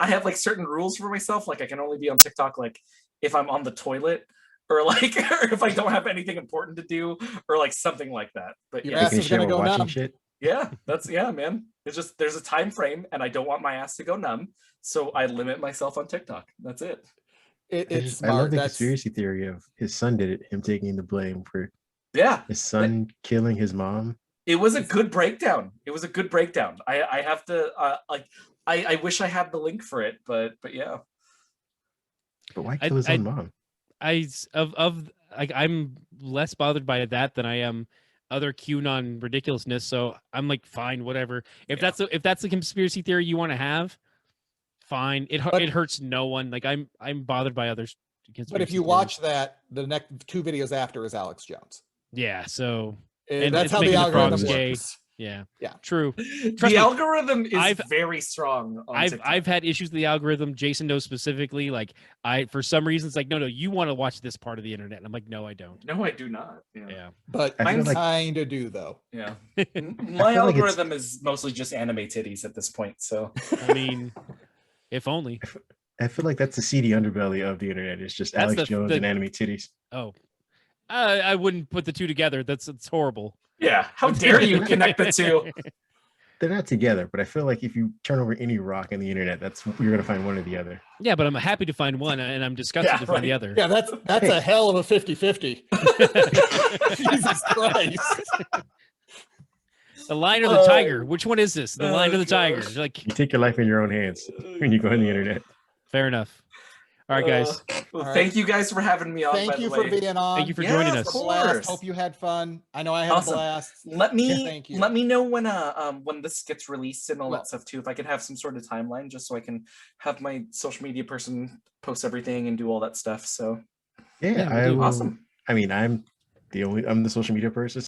have like certain rules for myself. Like I can only be on TikTok like if I'm on the toilet or like or if I don't have anything important to do or like something like that. But your ass is gonna go numb. Shit. Yeah, man. It's just there's a time frame and I don't want my ass to go numb. So I limit myself on TikTok. That's it. It's smart. I love the conspiracy theory of his son did it, him taking the blame for his son killing his mom. It was a good breakdown. I have to I wish I had the link for it, but yeah. But why kill his own mom? I'm less bothered by that than I am other QAnon ridiculousness. So I'm like, fine, whatever. If that's the conspiracy theory you want to have, fine. It hurts no one. Like I'm bothered by others. But if you watch that, the next 2 videos after is Alex Jones. Yeah, so and that's how the algorithm works. Yeah, yeah, true. The algorithm is very strong. I've had issues with the algorithm. Jason knows specifically. Like for some reason it's like no, you want to watch this part of the internet. And I'm like, no, I don't. No, I do not. Yeah. But I kind of do though. Yeah, my algorithm is mostly just anime titties at this point. So I mean, if only. I feel like that's the seedy underbelly of the internet. It's just Alex Jones and anime titties. Oh, I wouldn't put the two together. It's horrible. Yeah, how dare you connect the two? They're not together, but I feel like if you turn over any rock on the internet, you're gonna find one or the other. Yeah, but I'm happy to find one, and I'm disgusted to find the other. Yeah, that's a hell of a 50-50. Jesus Christ. The lion or the tiger? Which one is this? The lion or the tiger? Like you take your life in your own hands when you go on the internet. Fair enough. All right, guys. Thank you guys for having me on. Thank you for being on. Thank you for joining us. Of course. Hope you had fun. I know I had a blast. Let me know when this gets released and all that stuff too. If I could have some sort of timeline, just so I can have my social media person post everything and do all that stuff. So yeah, awesome. I mean, I'm the social media person.